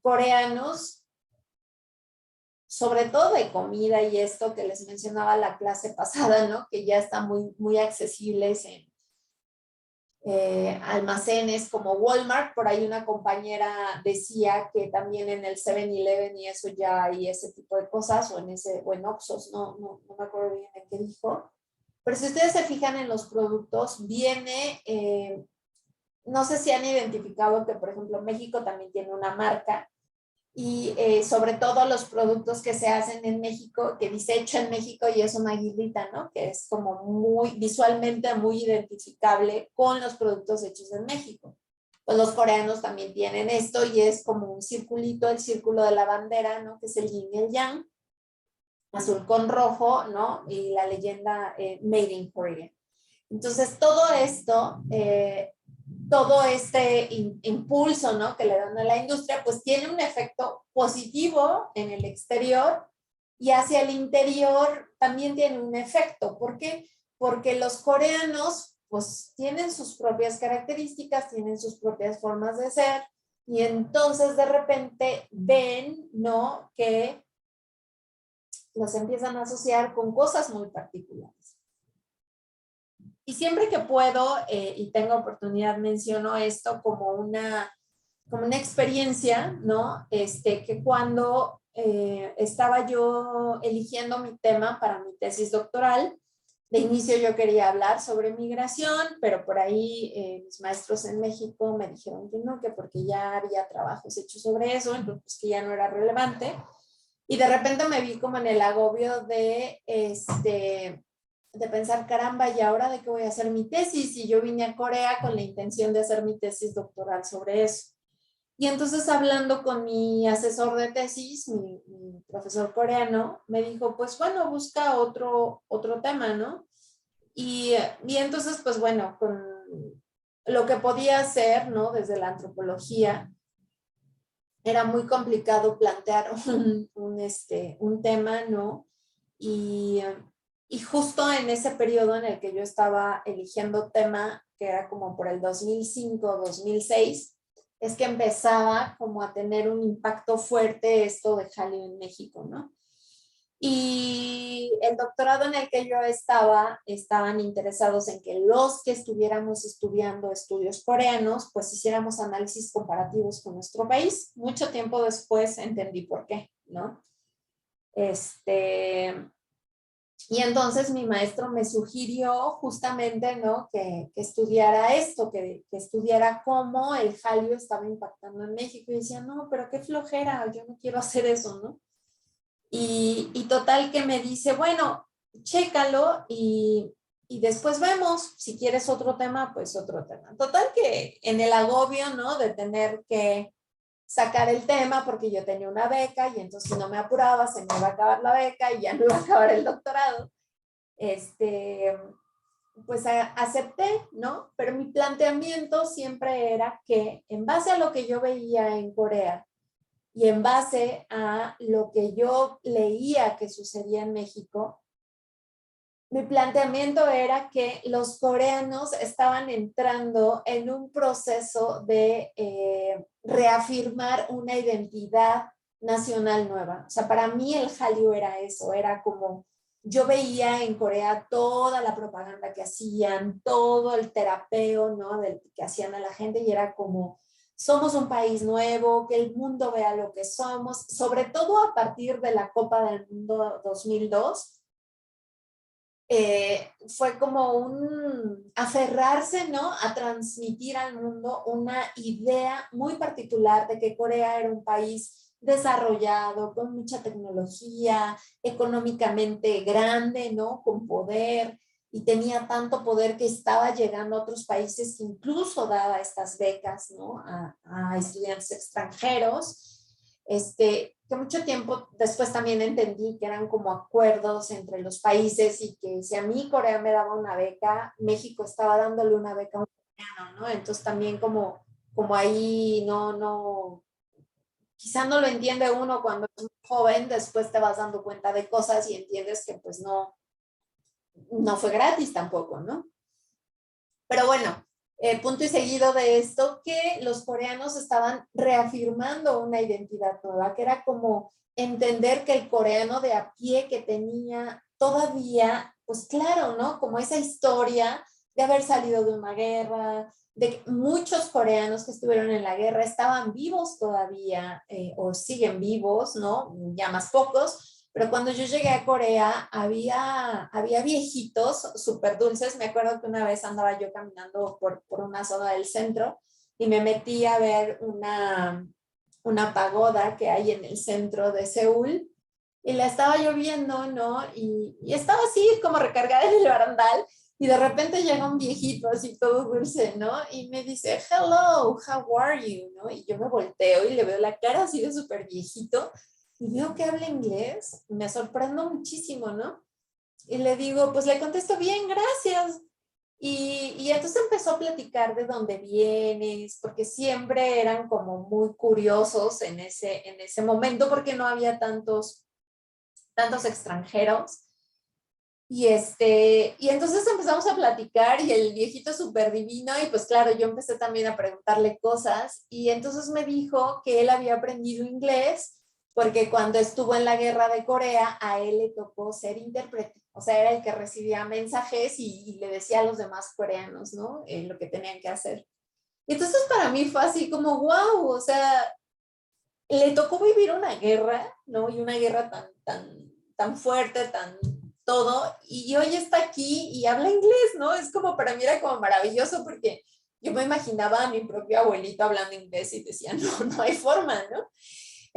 coreanos, sobre todo de comida y esto que les mencionaba la clase pasada, ¿no? Que ya están muy accesibles en almacenes como Walmart. Por ahí una compañera decía que también en el 7-Eleven y eso ya hay ese tipo de cosas, o en Oxxos, no me acuerdo bien de qué dijo. Pero si ustedes se fijan en los productos, viene, no sé si han identificado que, por ejemplo, México también tiene una marca, y sobre todo los productos que se hacen en México, que dice hecho en México y es una aguilita, ¿no? Que es como muy visualmente muy identificable con los productos hechos en México. Pues los coreanos también tienen esto y es como un circulito, el círculo de la bandera, ¿no? Que es el yin y el yang, azul con rojo, ¿no? Y la leyenda Made in Korea. Entonces todo esto todo este impulso, ¿no? Que le dan a la industria, pues tiene un efecto positivo en el exterior y hacia el interior también tiene un efecto. ¿Por qué? Porque los coreanos pues tienen sus propias características, tienen sus propias formas de ser y entonces de repente ven, ¿no? Que los empiezan a asociar con cosas muy particulares. Y siempre que puedo y tengo oportunidad menciono esto como una experiencia, ¿no? Que cuando estaba yo eligiendo mi tema para mi tesis doctoral, de inicio yo quería hablar sobre migración, pero por ahí mis maestros en México me dijeron que no, que porque ya había trabajos hechos sobre eso, entonces pues, que ya no era relevante. Y de repente me vi como en el agobio de pensar, caramba, ¿y ahora de qué voy a hacer mi tesis? Y yo vine a Corea con la intención de hacer mi tesis doctoral sobre eso. Y entonces hablando con mi asesor de tesis, mi profesor coreano, me dijo, pues bueno, busca otro tema, ¿no? Y entonces, pues bueno, con lo que podía hacer, ¿no? Desde la antropología, era muy complicado plantear un tema, ¿no? Y Y justo en ese periodo en el que yo estaba eligiendo tema, que era como por el 2005, 2006, es que empezaba como a tener un impacto fuerte esto de Hallyu en México, ¿no? Y el doctorado en el que yo estaba, estaban interesados en que los que estuviéramos estudiando estudios coreanos, pues hiciéramos análisis comparativos con nuestro país. Mucho tiempo después entendí por qué, ¿no? Y entonces mi maestro me sugirió justamente, ¿no? Que estudiara esto, que estudiara cómo el Hallyu estaba impactando en México. Y decía, no, pero qué flojera, yo no quiero hacer eso, ¿no? Y total que me dice, bueno, chécalo y después vemos, si quieres otro tema, pues otro tema. Total que en el agobio, ¿no? De tener que sacar el tema porque yo tenía una beca y entonces si no me apuraba se me iba a acabar la beca y ya no iba a acabar el doctorado. Pues acepté, ¿no? Pero mi planteamiento siempre era que en base a lo que yo veía en Corea y en base a lo que yo leía que sucedía en México, mi planteamiento era que los coreanos estaban entrando en un proceso de reafirmar una identidad nacional nueva. O sea, para mí el Hallyu era eso, era como yo veía en Corea toda la propaganda que hacían, todo el terapeo, ¿no? Que hacían a la gente y era como somos un país nuevo, que el mundo vea lo que somos, sobre todo a partir de la Copa del Mundo 2002. Fue como un aferrarse, ¿no? A transmitir al mundo una idea muy particular de que Corea era un país desarrollado, con mucha tecnología, económicamente grande, ¿no? Con poder, y tenía tanto poder que estaba llegando a otros países que incluso daba estas becas, ¿no? A estudiantes extranjeros. Que mucho tiempo después también entendí que eran como acuerdos entre los países y que si a mí Corea me daba una beca, México estaba dándole una beca a un coreano, ¿no? Entonces también como ahí quizá no lo entiende uno cuando es joven, después te vas dando cuenta de cosas y entiendes que pues no fue gratis tampoco, ¿no? Pero bueno, punto y seguido de esto, que los coreanos estaban reafirmando una identidad nueva, que era como entender que el coreano de a pie que tenía todavía, pues claro, ¿no? Como esa historia de haber salido de una guerra, de que muchos coreanos que estuvieron en la guerra estaban vivos todavía o siguen vivos, ¿no? Ya más pocos, pero cuando yo llegué a Corea, había viejitos súper dulces. Me acuerdo que una vez andaba yo caminando por una zona del centro y me metí a ver una pagoda que hay en el centro de Seúl y la estaba yo viendo, ¿no? Y estaba así como recargada en el barandal y de repente llega un viejito así todo dulce, ¿no? Y me dice, hello, how are you? ¿No? Y yo me volteo y le veo la cara así de súper viejito y veo que habla inglés, me sorprendo muchísimo, ¿no? Y le digo, pues le contesto, bien, gracias. Y entonces empezó a platicar de dónde vienes, porque siempre eran como muy curiosos en ese momento, porque no había tantos extranjeros. Y entonces empezamos a platicar y el viejito súper divino y pues claro, yo empecé también a preguntarle cosas y entonces me dijo que él había aprendido inglés porque cuando estuvo en la guerra de Corea a él le tocó ser intérprete, o sea, era el que recibía mensajes y le decía a los demás coreanos, ¿no? Lo que tenían que hacer. Y entonces para mí fue así como, wow, o sea, le tocó vivir una guerra, ¿no? Y una guerra tan fuerte, tan todo, y hoy está aquí y habla inglés, ¿no? Es como, para mí era como maravilloso porque yo me imaginaba a mi propio abuelito hablando inglés y decía, no hay forma, ¿no?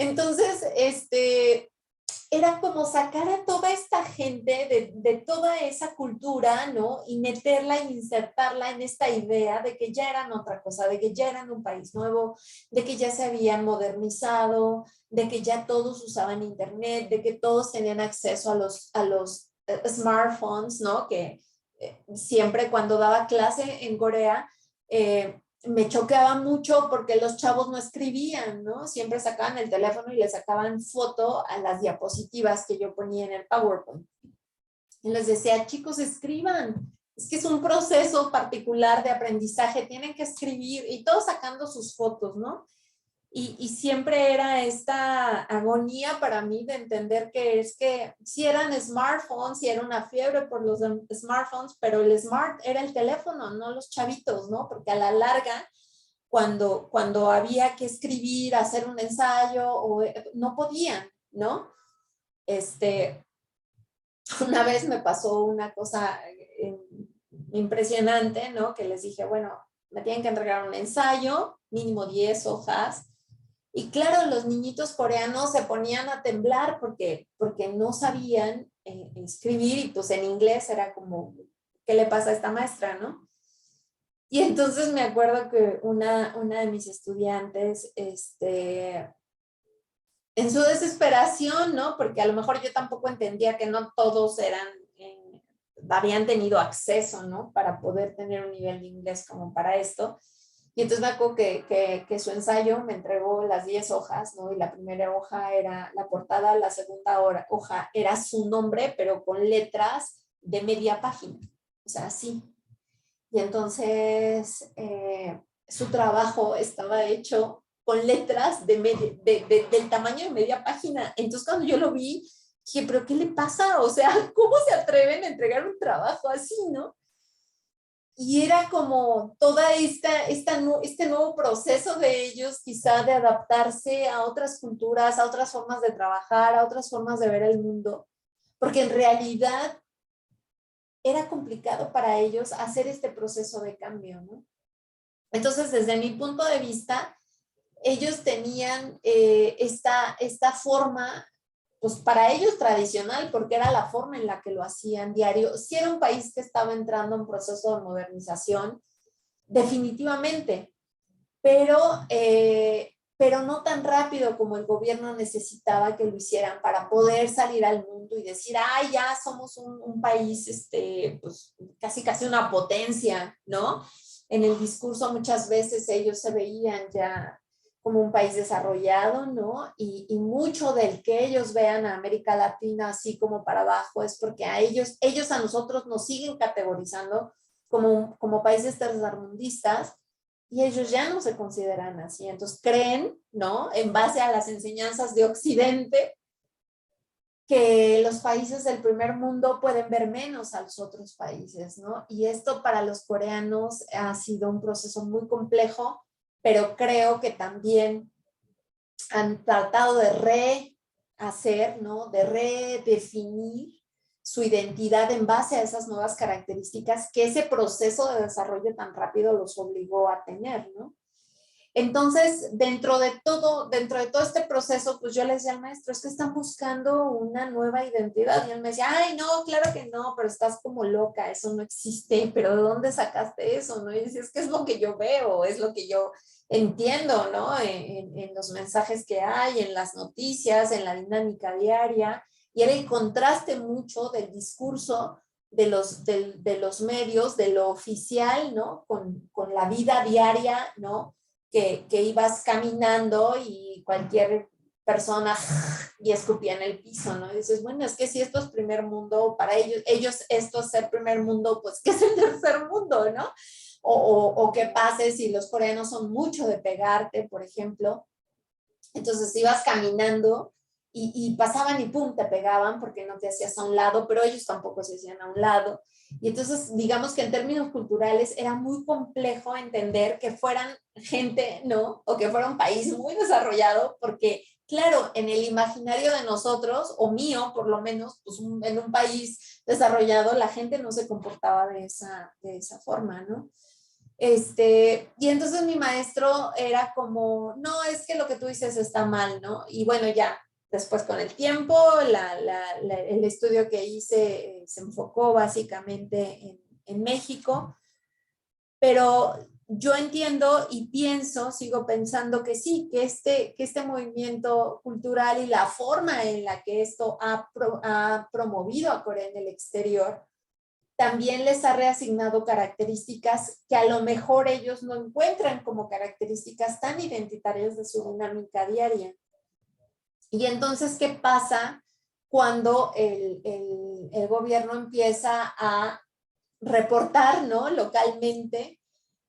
Entonces, era como sacar a toda esta gente de toda esa cultura, ¿no? Y meterla e insertarla en esta idea de que ya eran otra cosa, de que ya eran un país nuevo, de que ya se habían modernizado, de que ya todos usaban internet, de que todos tenían acceso a los smartphones, ¿no? Que siempre cuando daba clase en Corea, me choqueaba mucho porque los chavos no escribían, ¿no? Siempre sacaban el teléfono y le sacaban foto a las diapositivas que yo ponía en el PowerPoint. Y les decía, chicos, escriban. Es que es un proceso particular de aprendizaje, tienen que escribir y todos sacando sus fotos, ¿no? Y siempre era esta agonía para mí de entender que es que si eran smartphones, si era una fiebre por los smartphones, pero el smart era el teléfono, no los chavitos, ¿no? Porque a la larga, cuando había que escribir, hacer un ensayo, no podían, ¿no? Una vez me pasó una cosa impresionante, ¿no? Que les dije, bueno, me tienen que entregar un ensayo, mínimo 10 hojas, y claro, los niñitos coreanos se ponían a temblar porque no sabían escribir y pues en inglés era como, ¿qué le pasa a esta maestra, no? Y entonces me acuerdo que una de mis estudiantes, en su desesperación, ¿no? Porque a lo mejor yo tampoco entendía que no todos habían tenido acceso, ¿no? Para poder tener un nivel de inglés como para esto. Y entonces me acuerdo que su ensayo me entregó las 10 hojas, ¿no? Y la primera hoja era la portada, la segunda hoja era su nombre, pero con letras de media página. O sea, así. Y entonces su trabajo estaba hecho con letras del tamaño de media página. Entonces cuando yo lo vi, dije, ¿pero qué le pasa? O sea, ¿cómo se atreven a entregar un trabajo así, no? Y era como toda este nuevo proceso de ellos, quizá de adaptarse a otras culturas, a otras formas de trabajar, a otras formas de ver el mundo, porque en realidad era complicado para ellos hacer este proceso de cambio, ¿no? Entonces, desde mi punto de vista, ellos tenían esta forma, pues para ellos tradicional, porque era la forma en la que lo hacían diario. Si era un país que estaba entrando en proceso de modernización, definitivamente, pero no tan rápido como el gobierno necesitaba que lo hicieran para poder salir al mundo y decir, ay, ya somos un país, pues casi una potencia, ¿no? En el discurso muchas veces ellos se veían ya como un país desarrollado, ¿no? Y mucho del que ellos vean a América Latina así como para abajo es porque ellos a nosotros nos siguen categorizando como países tercermundistas y ellos ya no se consideran así. Entonces creen, ¿no? En base a las enseñanzas de Occidente, que los países del primer mundo pueden ver menos a los otros países, ¿no? Y esto para los coreanos ha sido un proceso muy complejo, pero creo que también han tratado de rehacer, ¿no? De redefinir su identidad en base a esas nuevas características que ese proceso de desarrollo tan rápido los obligó a tener, ¿no? Entonces, dentro de todo este proceso, pues yo le decía al maestro, es que están buscando una nueva identidad. Y él me decía, ay, no, claro que no, pero estás como loca, eso no existe, pero ¿de dónde sacaste eso? ¿No? Y decía, es que es lo que yo veo, es lo que yo entiendo, ¿no? En los mensajes que hay, en las noticias, en la dinámica diaria. Y era el contraste mucho del discurso de los medios, de lo oficial, ¿no? Con la vida diaria, ¿no? Que ibas caminando y cualquier persona y escupía en el piso, ¿no? Y dices, bueno, es que si esto es primer mundo, para ellos esto es ser primer mundo, pues ¿qué es el tercer mundo, no? O qué pase si los coreanos son mucho de pegarte, por ejemplo. Entonces ibas caminando y pasaban y pum, te pegaban porque no te hacías a un lado, pero ellos tampoco se hacían a un lado. Y entonces, digamos que en términos culturales era muy complejo entender que fueran gente, ¿no? O que fuera un país muy desarrollado, porque, claro, en el imaginario de nosotros, o mío por lo menos, pues en un país desarrollado, la gente no se comportaba de esa forma, ¿no? Y entonces mi maestro era como, no, es que lo que tú dices está mal, ¿no? Y bueno, ya, después con el tiempo, el estudio que hice se enfocó básicamente en México, pero yo entiendo y pienso, sigo pensando que sí, que este movimiento cultural y la forma en la que esto ha promovido a Corea en el exterior, también les ha reasignado características que a lo mejor ellos no encuentran como características tan identitarias de su dinámica diaria. Y entonces, ¿qué pasa cuando el gobierno empieza a reportar, ¿no? Localmente,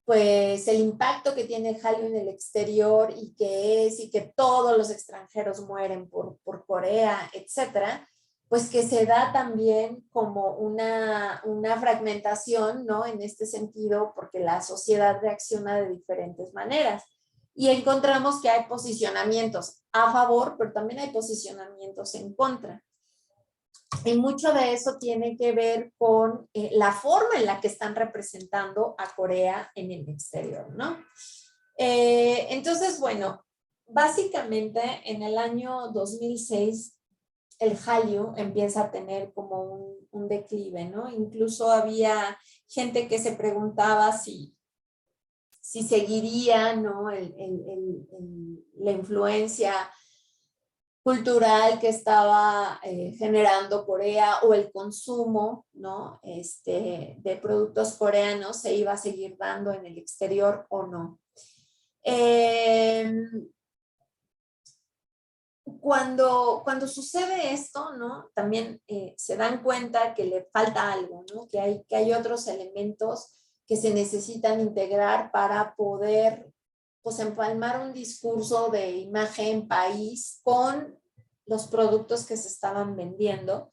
pues el impacto que tiene el Hallyu en el exterior y que todos los extranjeros mueren por Corea, etcétera, pues que se da también como una fragmentación, ¿no? En este sentido, porque la sociedad reacciona de diferentes maneras. Y encontramos que hay posicionamientos a favor, pero también hay posicionamientos en contra. Y mucho de eso tiene que ver con la forma en la que están representando a Corea en el exterior, ¿no? Entonces, bueno, básicamente en el año 2006 el Hallyu empieza a tener como un declive, ¿no? Incluso había gente que se preguntaba si seguiría, ¿no? La influencia cultural que estaba generando Corea o el consumo, ¿no? De productos coreanos se iba a seguir dando en el exterior o no. Cuando sucede esto, ¿no? También se dan cuenta que le falta algo, ¿no? Que hay otros elementos que se necesitan integrar para poder, pues, empalmar un discurso de imagen país con los productos que se estaban vendiendo.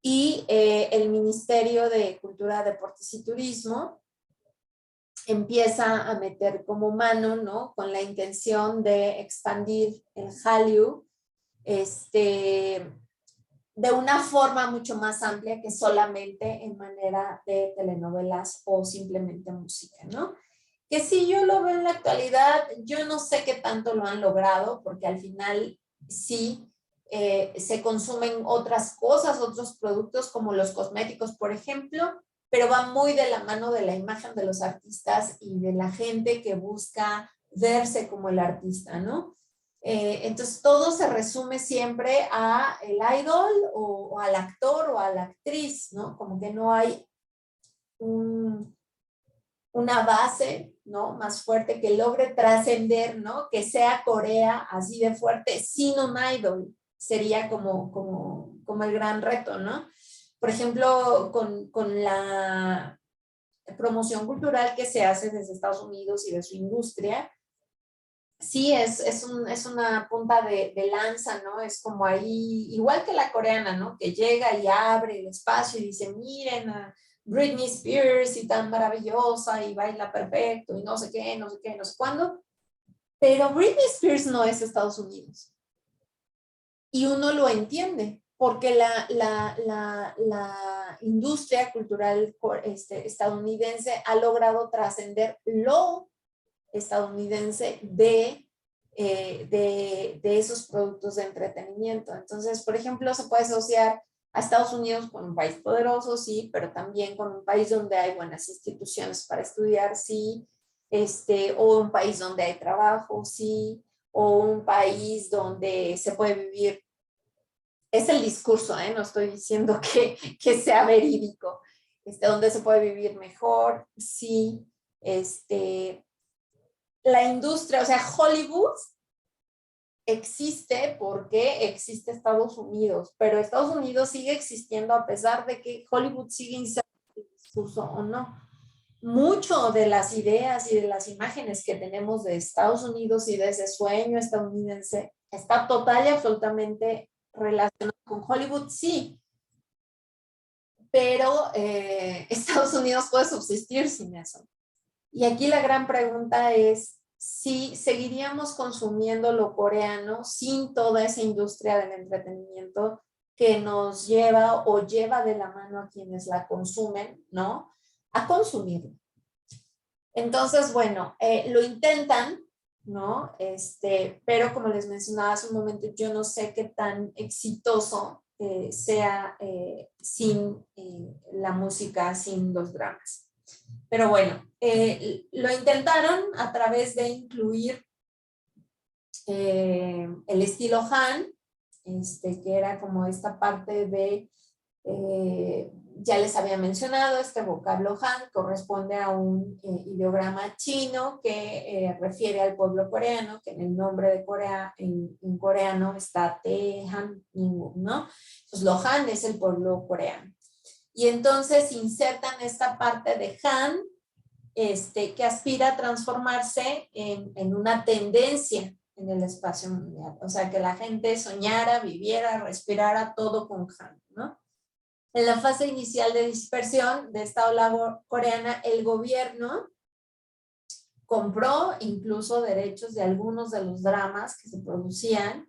Y el Ministerio de Cultura, Deportes y Turismo empieza a meter como mano, ¿no? Con la intención de expandir el Hallyu de una forma mucho más amplia que solamente en manera de telenovelas o simplemente música, ¿no? Que si yo lo veo en la actualidad, yo no sé qué tanto lo han logrado, porque al final sí se consumen otras cosas, otros productos como los cosméticos, por ejemplo, pero va muy de la mano de la imagen de los artistas y de la gente que busca verse como el artista, ¿no? Entonces todo se resume siempre a el idol o al actor o a la actriz, ¿no? Como que no hay una base, ¿no? Más fuerte que logre trascender, ¿no? Que sea Corea así de fuerte sin un idol. Sería como el gran reto, ¿no? Por ejemplo, con la promoción cultural que se hace desde Estados Unidos y de su industria, sí, es una punta de lanza, ¿no? Es como ahí, igual que la coreana, ¿no? Que llega y abre el espacio y dice, miren a Britney Spears y tan maravillosa y baila perfecto y no sé qué, no sé qué, no sé cuándo. Pero Britney Spears no es Estados Unidos. Y uno lo entiende, porque la industria cultural estadounidense ha logrado trascender lo estadounidense de esos productos de entretenimiento. Entonces, por ejemplo, se puede asociar a Estados Unidos con un país poderoso, sí, pero también con un país donde hay buenas instituciones para estudiar, sí, o un país donde hay trabajo, sí, o un país donde se puede vivir. Es el discurso, no estoy diciendo que sea verídico, donde se puede vivir mejor, sí, la industria, o sea, Hollywood existe porque existe Estados Unidos, pero Estados Unidos sigue existiendo a pesar de que Hollywood sigue insertando el discurso o no. Mucho de las ideas y de las imágenes que tenemos de Estados Unidos y de ese sueño estadounidense está total y absolutamente relacionado con Hollywood, sí, pero Estados Unidos puede subsistir sin eso. Y aquí la gran pregunta es si seguiríamos consumiendo lo coreano sin toda esa industria del entretenimiento que nos lleva o lleva de la mano a quienes la consumen, ¿no? A consumirlo. Entonces, bueno, lo intentan, ¿no? Pero como les mencionaba hace un momento, yo no sé qué tan exitoso sea sin la música, sin los dramas. Pero bueno, lo intentaron a través de incluir el estilo Han, que era como esta parte de Ya les había mencionado, este vocablo Han corresponde a un ideograma chino que refiere al pueblo coreano, que en el nombre de Corea, en coreano está Te Han Ningún, ¿no? Entonces, lo Han es el pueblo coreano. Y entonces insertan esta parte de Han, que aspira a transformarse en una tendencia en el espacio mundial. O sea, que la gente soñara, viviera, respirara todo con Han, ¿no? En la fase inicial de dispersión de esta ola coreana, el gobierno compró incluso derechos de algunos de los dramas que se producían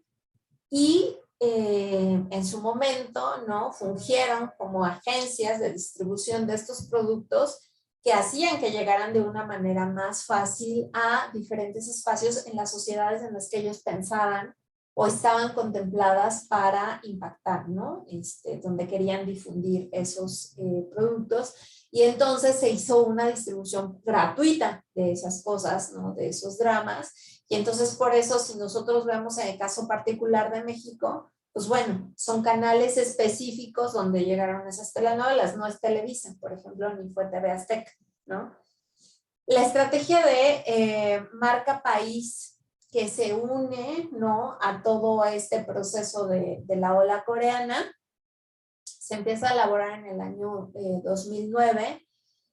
y en su momento, ¿no?, fungieron como agencias de distribución de estos productos que hacían que llegaran de una manera más fácil a diferentes espacios en las sociedades en las que ellos pensaban o estaban contempladas para impactar, ¿no? Donde querían difundir esos productos. Y entonces se hizo una distribución gratuita de esas cosas, ¿no? De esos dramas. Y entonces por eso, si nosotros vemos en el caso particular de México, pues bueno, son canales específicos donde llegaron esas telenovelas, no es Televisa, por ejemplo, ni fue TV Azteca, ¿no? La estrategia de marca país que se une, ¿no?, a todo este proceso de la ola coreana, se empieza a elaborar en el año 2009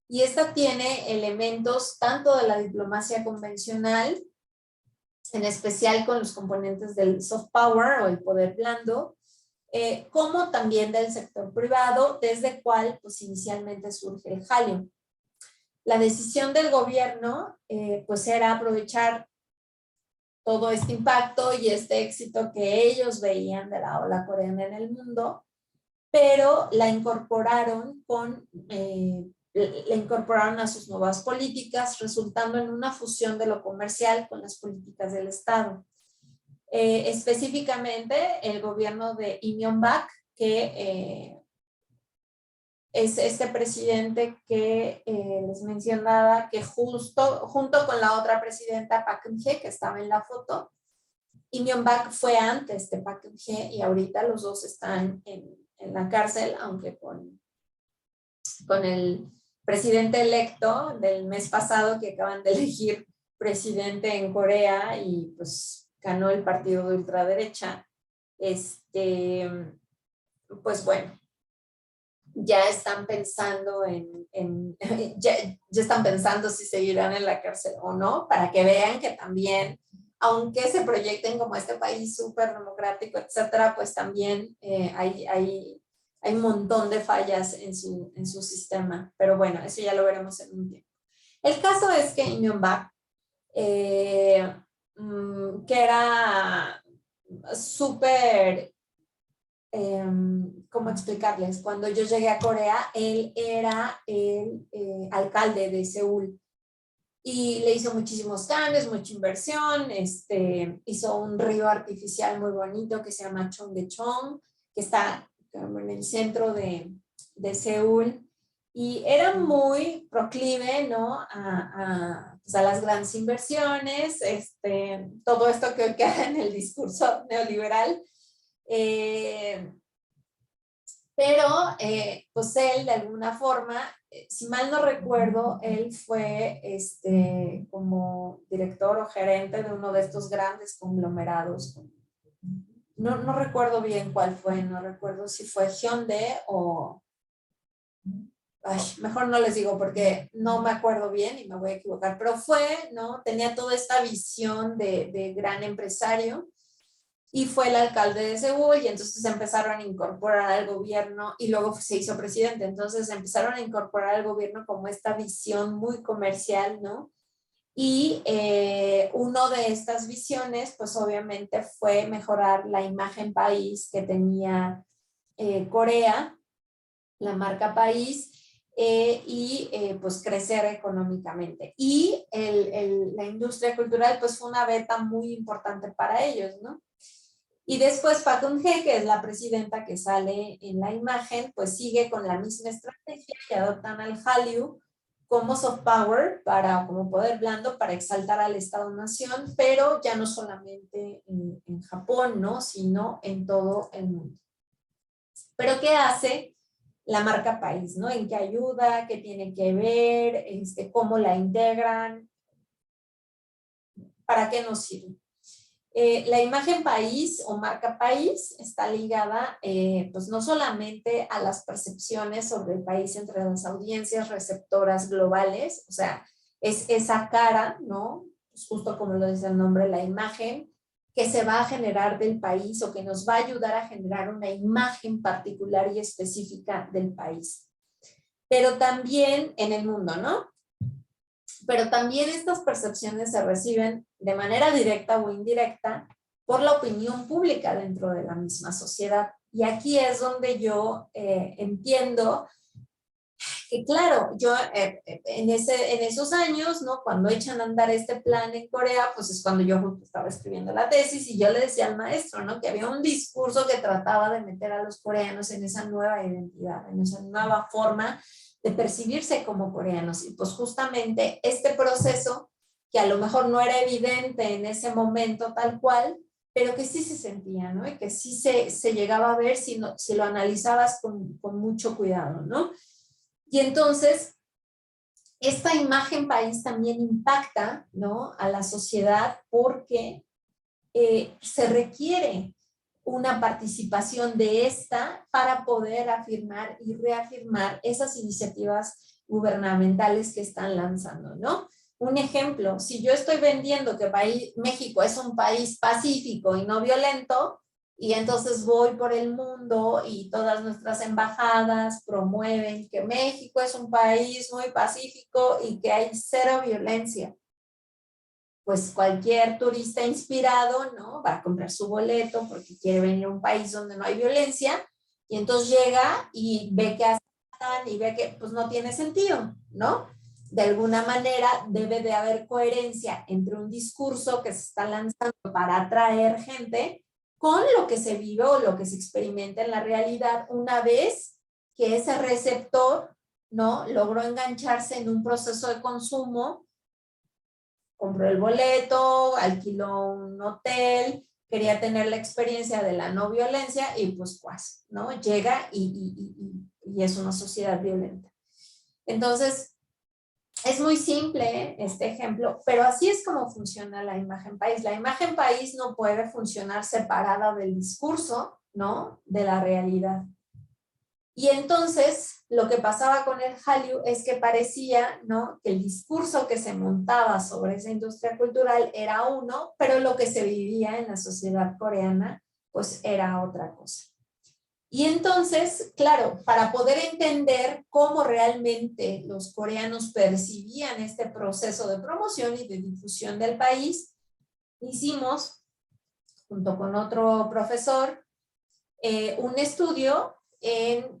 y esta tiene elementos tanto de la diplomacia convencional, en especial con los componentes del soft power o el poder blando, como también del sector privado, desde el cual pues inicialmente surge el Hallyu. La decisión del gobierno pues era aprovechar todo este impacto y este éxito que ellos veían de la ola coreana en el mundo, pero la incorporaron a sus nuevas políticas, resultando en una fusión de lo comercial con las políticas del Estado. Específicamente, el gobierno de Lee Myung-bak, que es este presidente que les mencionaba, que junto con la otra presidenta, Park Geun-hye, que estaba en la foto, Lee Myung-bak fue antes de Park Geun-hye y ahorita los dos están en la cárcel, aunque con el presidente electo del mes pasado que acaban de elegir presidente en Corea y pues ganó el partido de ultraderecha, pues bueno, ya están pensando ya están pensando si seguirán en la cárcel o no, para que vean que también, aunque se proyecten como este país súper democrático, etcétera, pues también hay un montón de fallas en su sistema. Pero bueno, eso ya lo veremos en un tiempo. El caso es que Lee Myung-bak, que era súper, ¿cómo explicarles? Cuando yo llegué a Corea, él era el alcalde de Seúl y le hizo muchísimos cambios, mucha inversión, hizo un río artificial muy bonito que se llama Cheonggyecheon, que está en el centro de Seúl, y era muy proclive, ¿no?, pues a las grandes inversiones, todo esto que queda en el discurso neoliberal, pero pues él de alguna forma, si mal no recuerdo, él fue como director o gerente de uno de estos grandes conglomerados. No recuerdo bien cuál fue, no recuerdo si fue Hyundai o... Ay, mejor no les digo porque no me acuerdo bien y me voy a equivocar, pero fue, ¿no? Tenía toda esta visión de gran empresario y fue el alcalde de Seúl y entonces empezaron a incorporar al gobierno y luego se hizo presidente, entonces empezaron a incorporar al gobierno como esta visión muy comercial, ¿no? Y uno de estas visiones, pues obviamente fue mejorar la imagen país que tenía Corea, la marca país, pues crecer económicamente. Y la industria cultural pues fue una beta muy importante para ellos, ¿no? Y después Park Geun-hye, que es la presidenta que sale en la imagen, pues sigue con la misma estrategia y adoptan al Hallyu como soft power, como poder blando, para exaltar al Estado-nación, pero ya no solamente en Japón, ¿no?, sino en todo el mundo. ¿Pero qué hace la marca país, ¿no? ¿En qué ayuda? ¿Qué tiene que ver? ¿Cómo la integran? ¿Para qué nos sirve? La imagen país o marca país está ligada pues no solamente a las percepciones sobre el país entre las audiencias receptoras globales, o sea, es esa cara, ¿no? Pues justo como lo dice el nombre, la imagen que se va a generar del país o que nos va a ayudar a generar una imagen particular y específica del país. Pero también en el mundo, ¿no? Pero también estas percepciones se reciben de manera directa o indirecta por la opinión pública dentro de la misma sociedad. Y aquí es donde yo entiendo que, claro, yo en esos años, ¿no? Cuando echan a andar este plan en Corea, pues es cuando yo estaba escribiendo la tesis y yo le decía al maestro, ¿no? Que había un discurso que trataba de meter a los coreanos en esa nueva identidad, en esa nueva forma de percibirse como coreanos. Y pues justamente este proceso, que a lo mejor no era evidente en ese momento tal cual, pero que sí se sentía, ¿no? Y que sí se llegaba a ver si lo analizabas con mucho cuidado, ¿no? Y entonces, esta imagen país también impacta, ¿no? A la sociedad porque se requiere una participación de esta para poder afirmar y reafirmar esas iniciativas gubernamentales que están lanzando, ¿no? Un ejemplo, si yo estoy vendiendo que México es un país pacífico y no violento, y entonces voy por el mundo y todas nuestras embajadas promueven que México es un país muy pacífico y que hay cero violencia, pues cualquier turista inspirado, ¿no? Va a comprar su boleto porque quiere venir a un país donde no hay violencia y entonces llega y ve que asaltan y ve que pues no tiene sentido, ¿no? De alguna manera debe de haber coherencia entre un discurso que se está lanzando para atraer gente con lo que se vive o lo que se experimenta en la realidad una vez que ese receptor, ¿no? Logró engancharse en un proceso de consumo, compró el boleto, alquiló un hotel, quería tener la experiencia de la no violencia y pues, ¿no? Llega y es una sociedad violenta. Entonces, es muy simple este ejemplo, pero así es como funciona la imagen país. La imagen país no puede funcionar separada del discurso, ¿no? De la realidad. Y entonces, lo que pasaba con el Hallyu es que parecía, ¿no? Que el discurso que se montaba sobre esa industria cultural era uno, pero lo que se vivía en la sociedad coreana, pues era otra cosa. Y entonces, claro, para poder entender cómo realmente los coreanos percibían este proceso de promoción y de difusión del país, hicimos, junto con otro profesor, un estudio en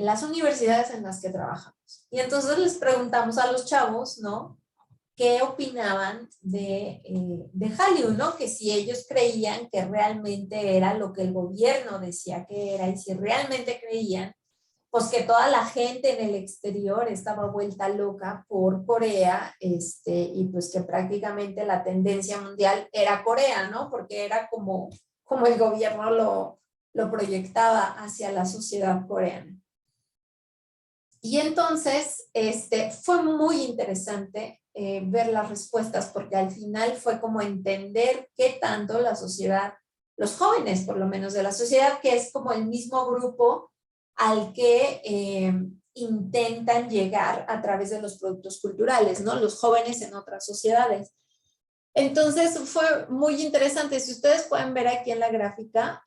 las universidades en las que trabajamos. Y entonces les preguntamos a los chavos, ¿no? ¿Qué opinaban de Hallyu, ¿no? Que si ellos creían que realmente era lo que el gobierno decía que era y si realmente creían, pues que toda la gente en el exterior estaba vuelta loca por Corea, y pues que prácticamente la tendencia mundial era Corea, ¿no? Porque era como el gobierno lo proyectaba hacia la sociedad coreana. Y entonces fue muy interesante ver las respuestas porque al final fue como entender qué tanto la sociedad, los jóvenes por lo menos de la sociedad, que es como el mismo grupo al que intentan llegar a través de los productos culturales, ¿no? Los jóvenes en otras sociedades. Entonces fue muy interesante. Si ustedes pueden ver aquí en la gráfica,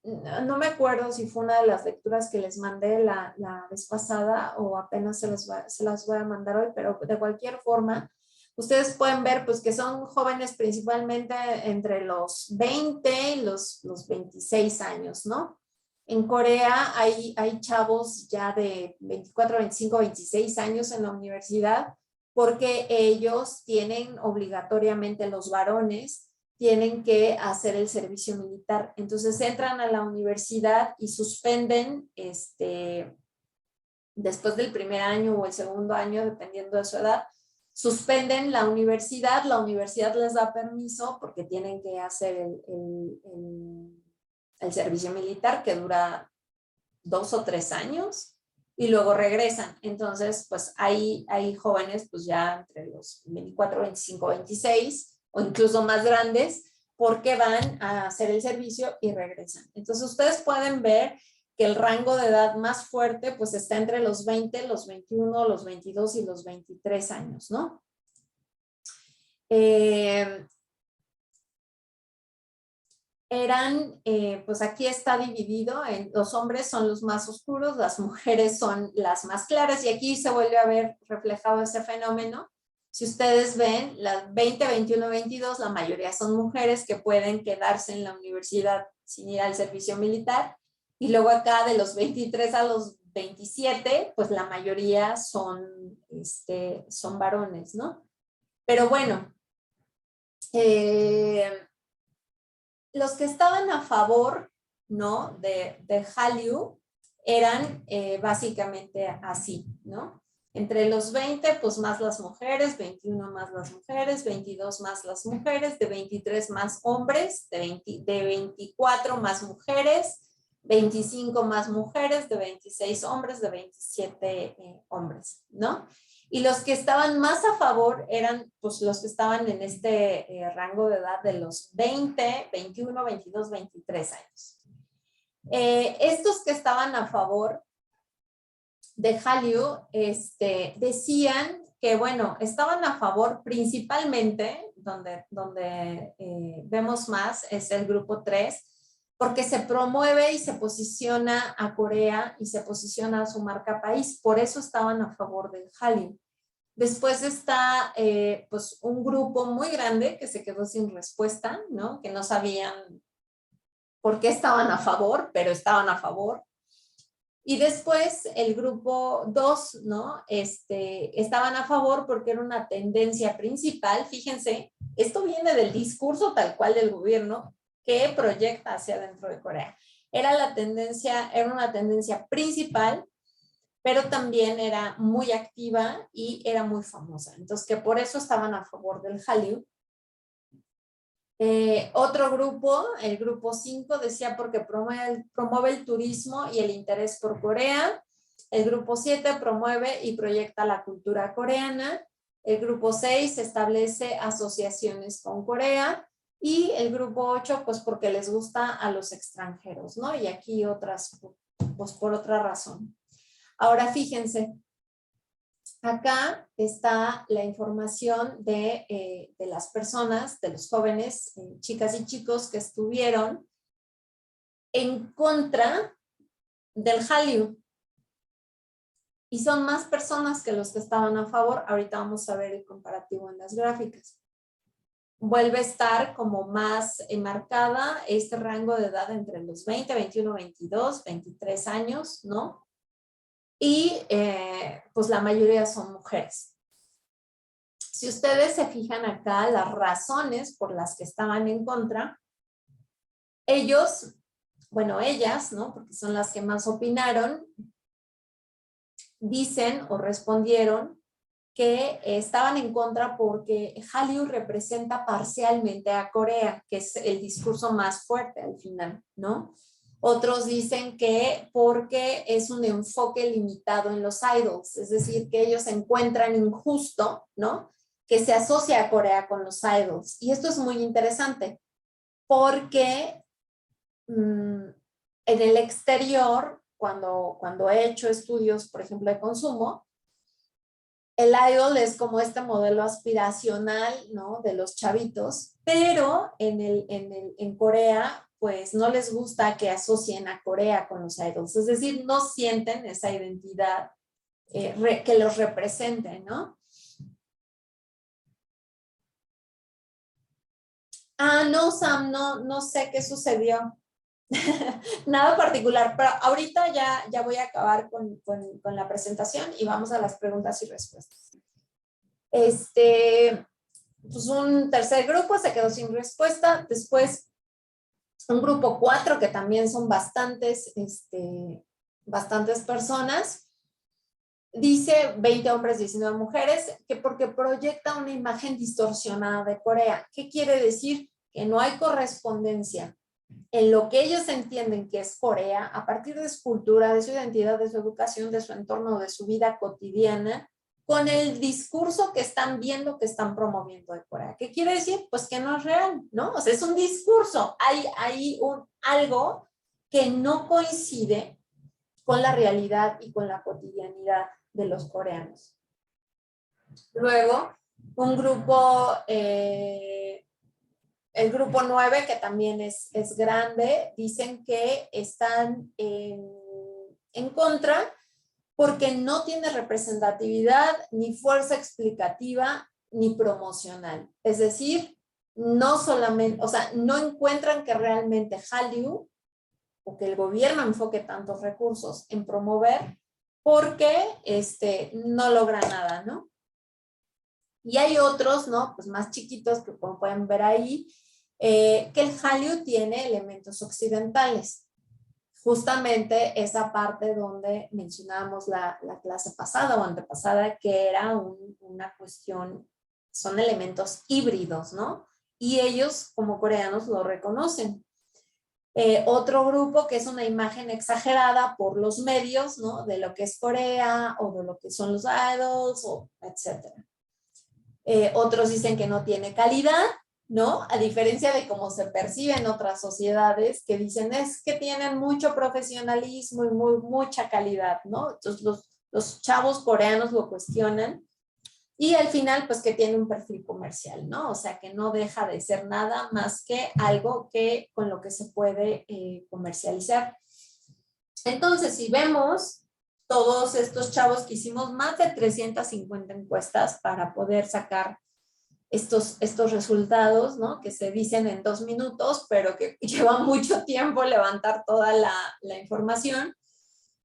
no me acuerdo si fue una de las lecturas que les mandé la vez pasada o apenas se las voy a mandar hoy, pero de cualquier forma, ustedes pueden ver pues que son jóvenes principalmente entre los 20 y los 26 años, ¿no? En Corea hay chavos ya de 24, 25, 26 años en la universidad porque ellos tienen obligatoriamente, los varones, tienen que hacer el servicio militar. Entonces entran a la universidad y suspenden después del primer año o el segundo año, dependiendo de su edad, suspenden la universidad les da permiso porque tienen que hacer el servicio militar que dura 2 o 3 años y luego regresan. Entonces, pues hay jóvenes pues ya entre los 24, 25, 26 o incluso más grandes porque van a hacer el servicio y regresan. Entonces, ustedes pueden ver que el rango de edad más fuerte pues está entre los 20, los 21, los 22 y los 23 años, ¿no? Pues aquí está dividido, los hombres son los más oscuros, las mujeres son las más claras, y aquí se vuelve a ver reflejado ese fenómeno. Si ustedes ven, las 20, 21, 22, la mayoría son mujeres que pueden quedarse en la universidad sin ir al servicio militar, y luego acá de los 23 a los 27, pues la mayoría son varones, ¿no? Pero bueno, los que estaban a favor, ¿no? de Hallyu eran básicamente así, ¿no? Entre los 20, pues más las mujeres, 21 más las mujeres, 22 más las mujeres, de 23 más hombres, de 24 más mujeres, 25 más mujeres, de 26 hombres, de 27 hombres, ¿no? Y los que estaban más a favor eran pues los que estaban en este rango de edad de los 20, 21, 22, 23 años. Estos que estaban a favor de Hallyu decían que, bueno, estaban a favor principalmente, donde vemos más, es el grupo 3, porque se promueve y se posiciona a Corea y se posiciona a su marca país. Por eso estaban a favor del Hallyu. Después está pues un grupo muy grande que se quedó sin respuesta, ¿no? Que no sabían por qué estaban a favor, pero estaban a favor. Y después el grupo 2, ¿no? Estaban a favor porque era una tendencia principal. Fíjense, esto viene del discurso tal cual del gobierno que proyecta hacia dentro de Corea. Era una tendencia principal, pero también era muy activa y era muy famosa. Entonces, que por eso estaban a favor del Hallyu. Otro grupo, el grupo 5, decía porque promueve el turismo y el interés por Corea. El grupo 7 promueve y proyecta la cultura coreana. El grupo 6 establece asociaciones con Corea. Y el grupo 8, pues porque les gusta a los extranjeros, ¿no? Y aquí otras, pues por otra razón. Ahora fíjense, acá está la información de las personas, de los jóvenes, chicas y chicos que estuvieron en contra del Hallyu. Y son más personas que los que estaban a favor. Ahorita vamos a ver el comparativo en las gráficas. Vuelve a estar como más enmarcada este rango de edad entre los 20, 21, 22, 23 años, ¿no? Y pues la mayoría son mujeres. Si ustedes se fijan acá, las razones por las que estaban en contra, ellos, bueno, ellas, ¿no? Porque son las que más opinaron, dicen o respondieron que estaban en contra porque Hallyu representa parcialmente a Corea, que es el discurso más fuerte al final, ¿no? Otros dicen que porque es un enfoque limitado en los idols, es decir, que ellos encuentran injusto, ¿no? Que se asocia a Corea con los idols. Y esto es muy interesante porque en el exterior, cuando he hecho estudios, por ejemplo, de consumo, el idol es como este modelo aspiracional, ¿no? De los chavitos, pero en Corea, pues no les gusta que asocien a Corea con los idols, es decir, no sienten esa identidad que los represente, ¿no? No, Sam, no sé qué sucedió. Nada particular, pero ahorita ya voy a acabar con la presentación y vamos a las preguntas y respuestas. Pues un tercer grupo se quedó sin respuesta. Después un grupo 4, que también son bastantes personas. Dice 20 hombres, 19 mujeres, que porque proyecta una imagen distorsionada de Corea. ¿Qué quiere decir? Que no hay correspondencia en lo que ellos entienden que es Corea, a partir de su cultura, de su identidad, de su educación, de su entorno, de su vida cotidiana, con el discurso que están viendo, que están promoviendo de Corea. ¿Qué quiere decir? Pues que no es real, ¿no? O sea, es un discurso, hay algo que no coincide con la realidad y con la cotidianidad de los coreanos. Luego, un grupo, el grupo 9, que también es grande, dicen que están en contra porque no tiene representatividad, ni fuerza explicativa, ni promocional. Es decir, no solamente, o sea, no encuentran que realmente Hallyu o que el gobierno enfoque tantos recursos en promover porque no logra nada, ¿no? Y hay otros, ¿no? Pues más chiquitos que como pueden ver ahí, que el Hallyu tiene elementos occidentales. Justamente esa parte donde mencionábamos la clase pasada o antepasada, que era una cuestión, son elementos híbridos, ¿no? Y ellos como coreanos lo reconocen. Otro grupo que es una imagen exagerada por los medios, ¿no? De lo que es Corea o de lo que son los idols, o etcétera. Otros dicen que no tiene calidad, ¿no? A diferencia de cómo se percibe en otras sociedades que dicen es que tienen mucho profesionalismo y mucha calidad, ¿no? Entonces los chavos coreanos lo cuestionan y al final pues que tiene un perfil comercial, ¿no? O sea que no deja de ser nada más que algo que con lo que se puede comercializar. Entonces si vemos todos estos chavos que hicimos más de 350 encuestas para poder sacar estos resultados, ¿no? Que se dicen en 2 minutos, pero que lleva mucho tiempo levantar toda la información,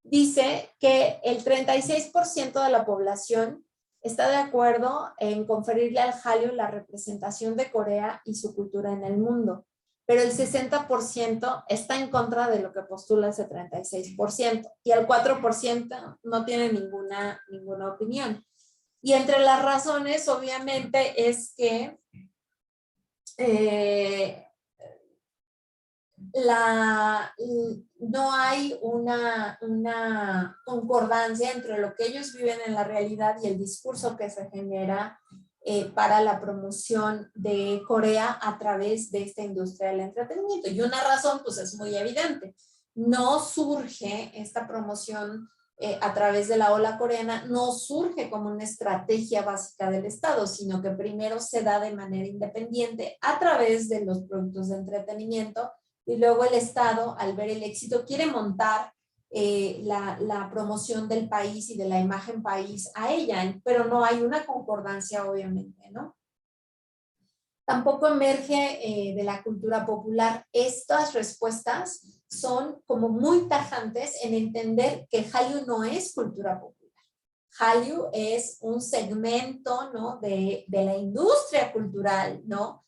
dice que el 36% de la población está de acuerdo en conferirle al Hallyu la representación de Corea y su cultura en el mundo, pero el 60% está en contra de lo que postula ese 36% y el 4% no tiene ninguna opinión. Y entre las razones, obviamente, es que no hay una concordancia entre lo que ellos viven en la realidad y el discurso que se genera para la promoción de Corea a través de esta industria del entretenimiento. Y una razón, pues es muy evidente. No surge esta promoción a través de la ola coreana, no surge como una estrategia básica del Estado, sino que primero se da de manera independiente a través de los productos de entretenimiento y luego el Estado, al ver el éxito, quiere montar la promoción del país y de la imagen país a ella, pero no hay una concordancia, obviamente, ¿no? Tampoco emerge de la cultura popular. Estas respuestas son como muy tajantes en entender que Hallyu no es cultura popular. Hallyu es un segmento, ¿no? de la industria cultural, ¿no?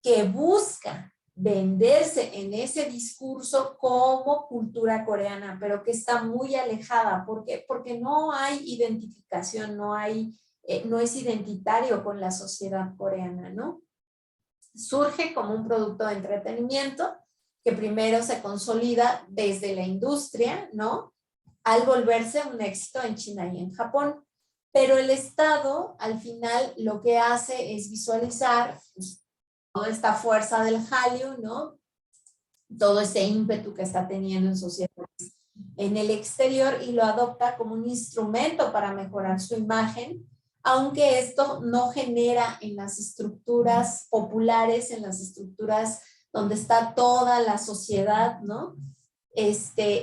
Que busca venderse en ese discurso como cultura coreana, pero que está muy alejada. ¿Por qué? Porque no hay identificación, no es identitario con la sociedad coreana, ¿no? Surge como un producto de entretenimiento que primero se consolida desde la industria, ¿no? Al volverse un éxito en China y en Japón. Pero el Estado, al final, lo que hace es visualizar pues, toda esta fuerza del Hallyu, ¿no? Todo ese ímpetu que está teniendo en sociedades en el exterior y lo adopta como un instrumento para mejorar su imagen, aunque esto no genera en las estructuras populares, en las estructuras donde está toda la sociedad, ¿no?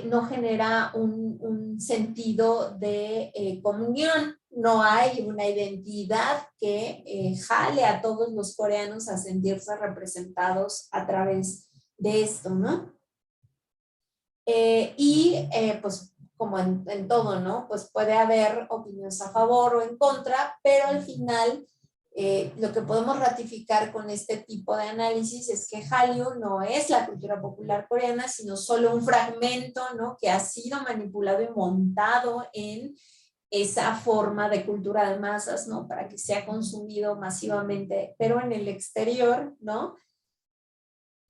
No genera un sentido de comunión, no hay una identidad que jale a todos los coreanos a sentirse representados a través de esto, ¿no? Pues como en todo, ¿no? Pues puede haber opiniones a favor o en contra, pero al final lo que podemos ratificar con este tipo de análisis es que Hallyu no es la cultura popular coreana, sino solo un fragmento, ¿no? Que ha sido manipulado y montado en esa forma de cultura de masas, ¿no? Para que sea consumido masivamente, pero en el exterior, ¿no?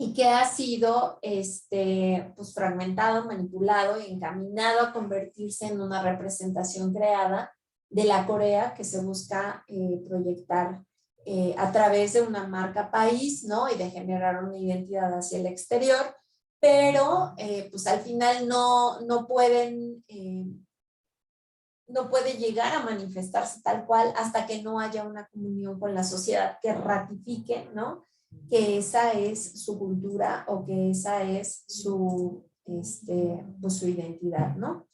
y que ha sido pues fragmentado, manipulado y encaminado a convertirse en una representación creada de la Corea que se busca proyectar a través de una marca país, ¿no? Y de generar una identidad hacia el exterior, pero pues al final no pueden, no puede llegar a manifestarse tal cual hasta que no haya una comunión con la sociedad que ratifique, ¿no? Que esa es su cultura o que esa es su, pues su identidad, ¿no?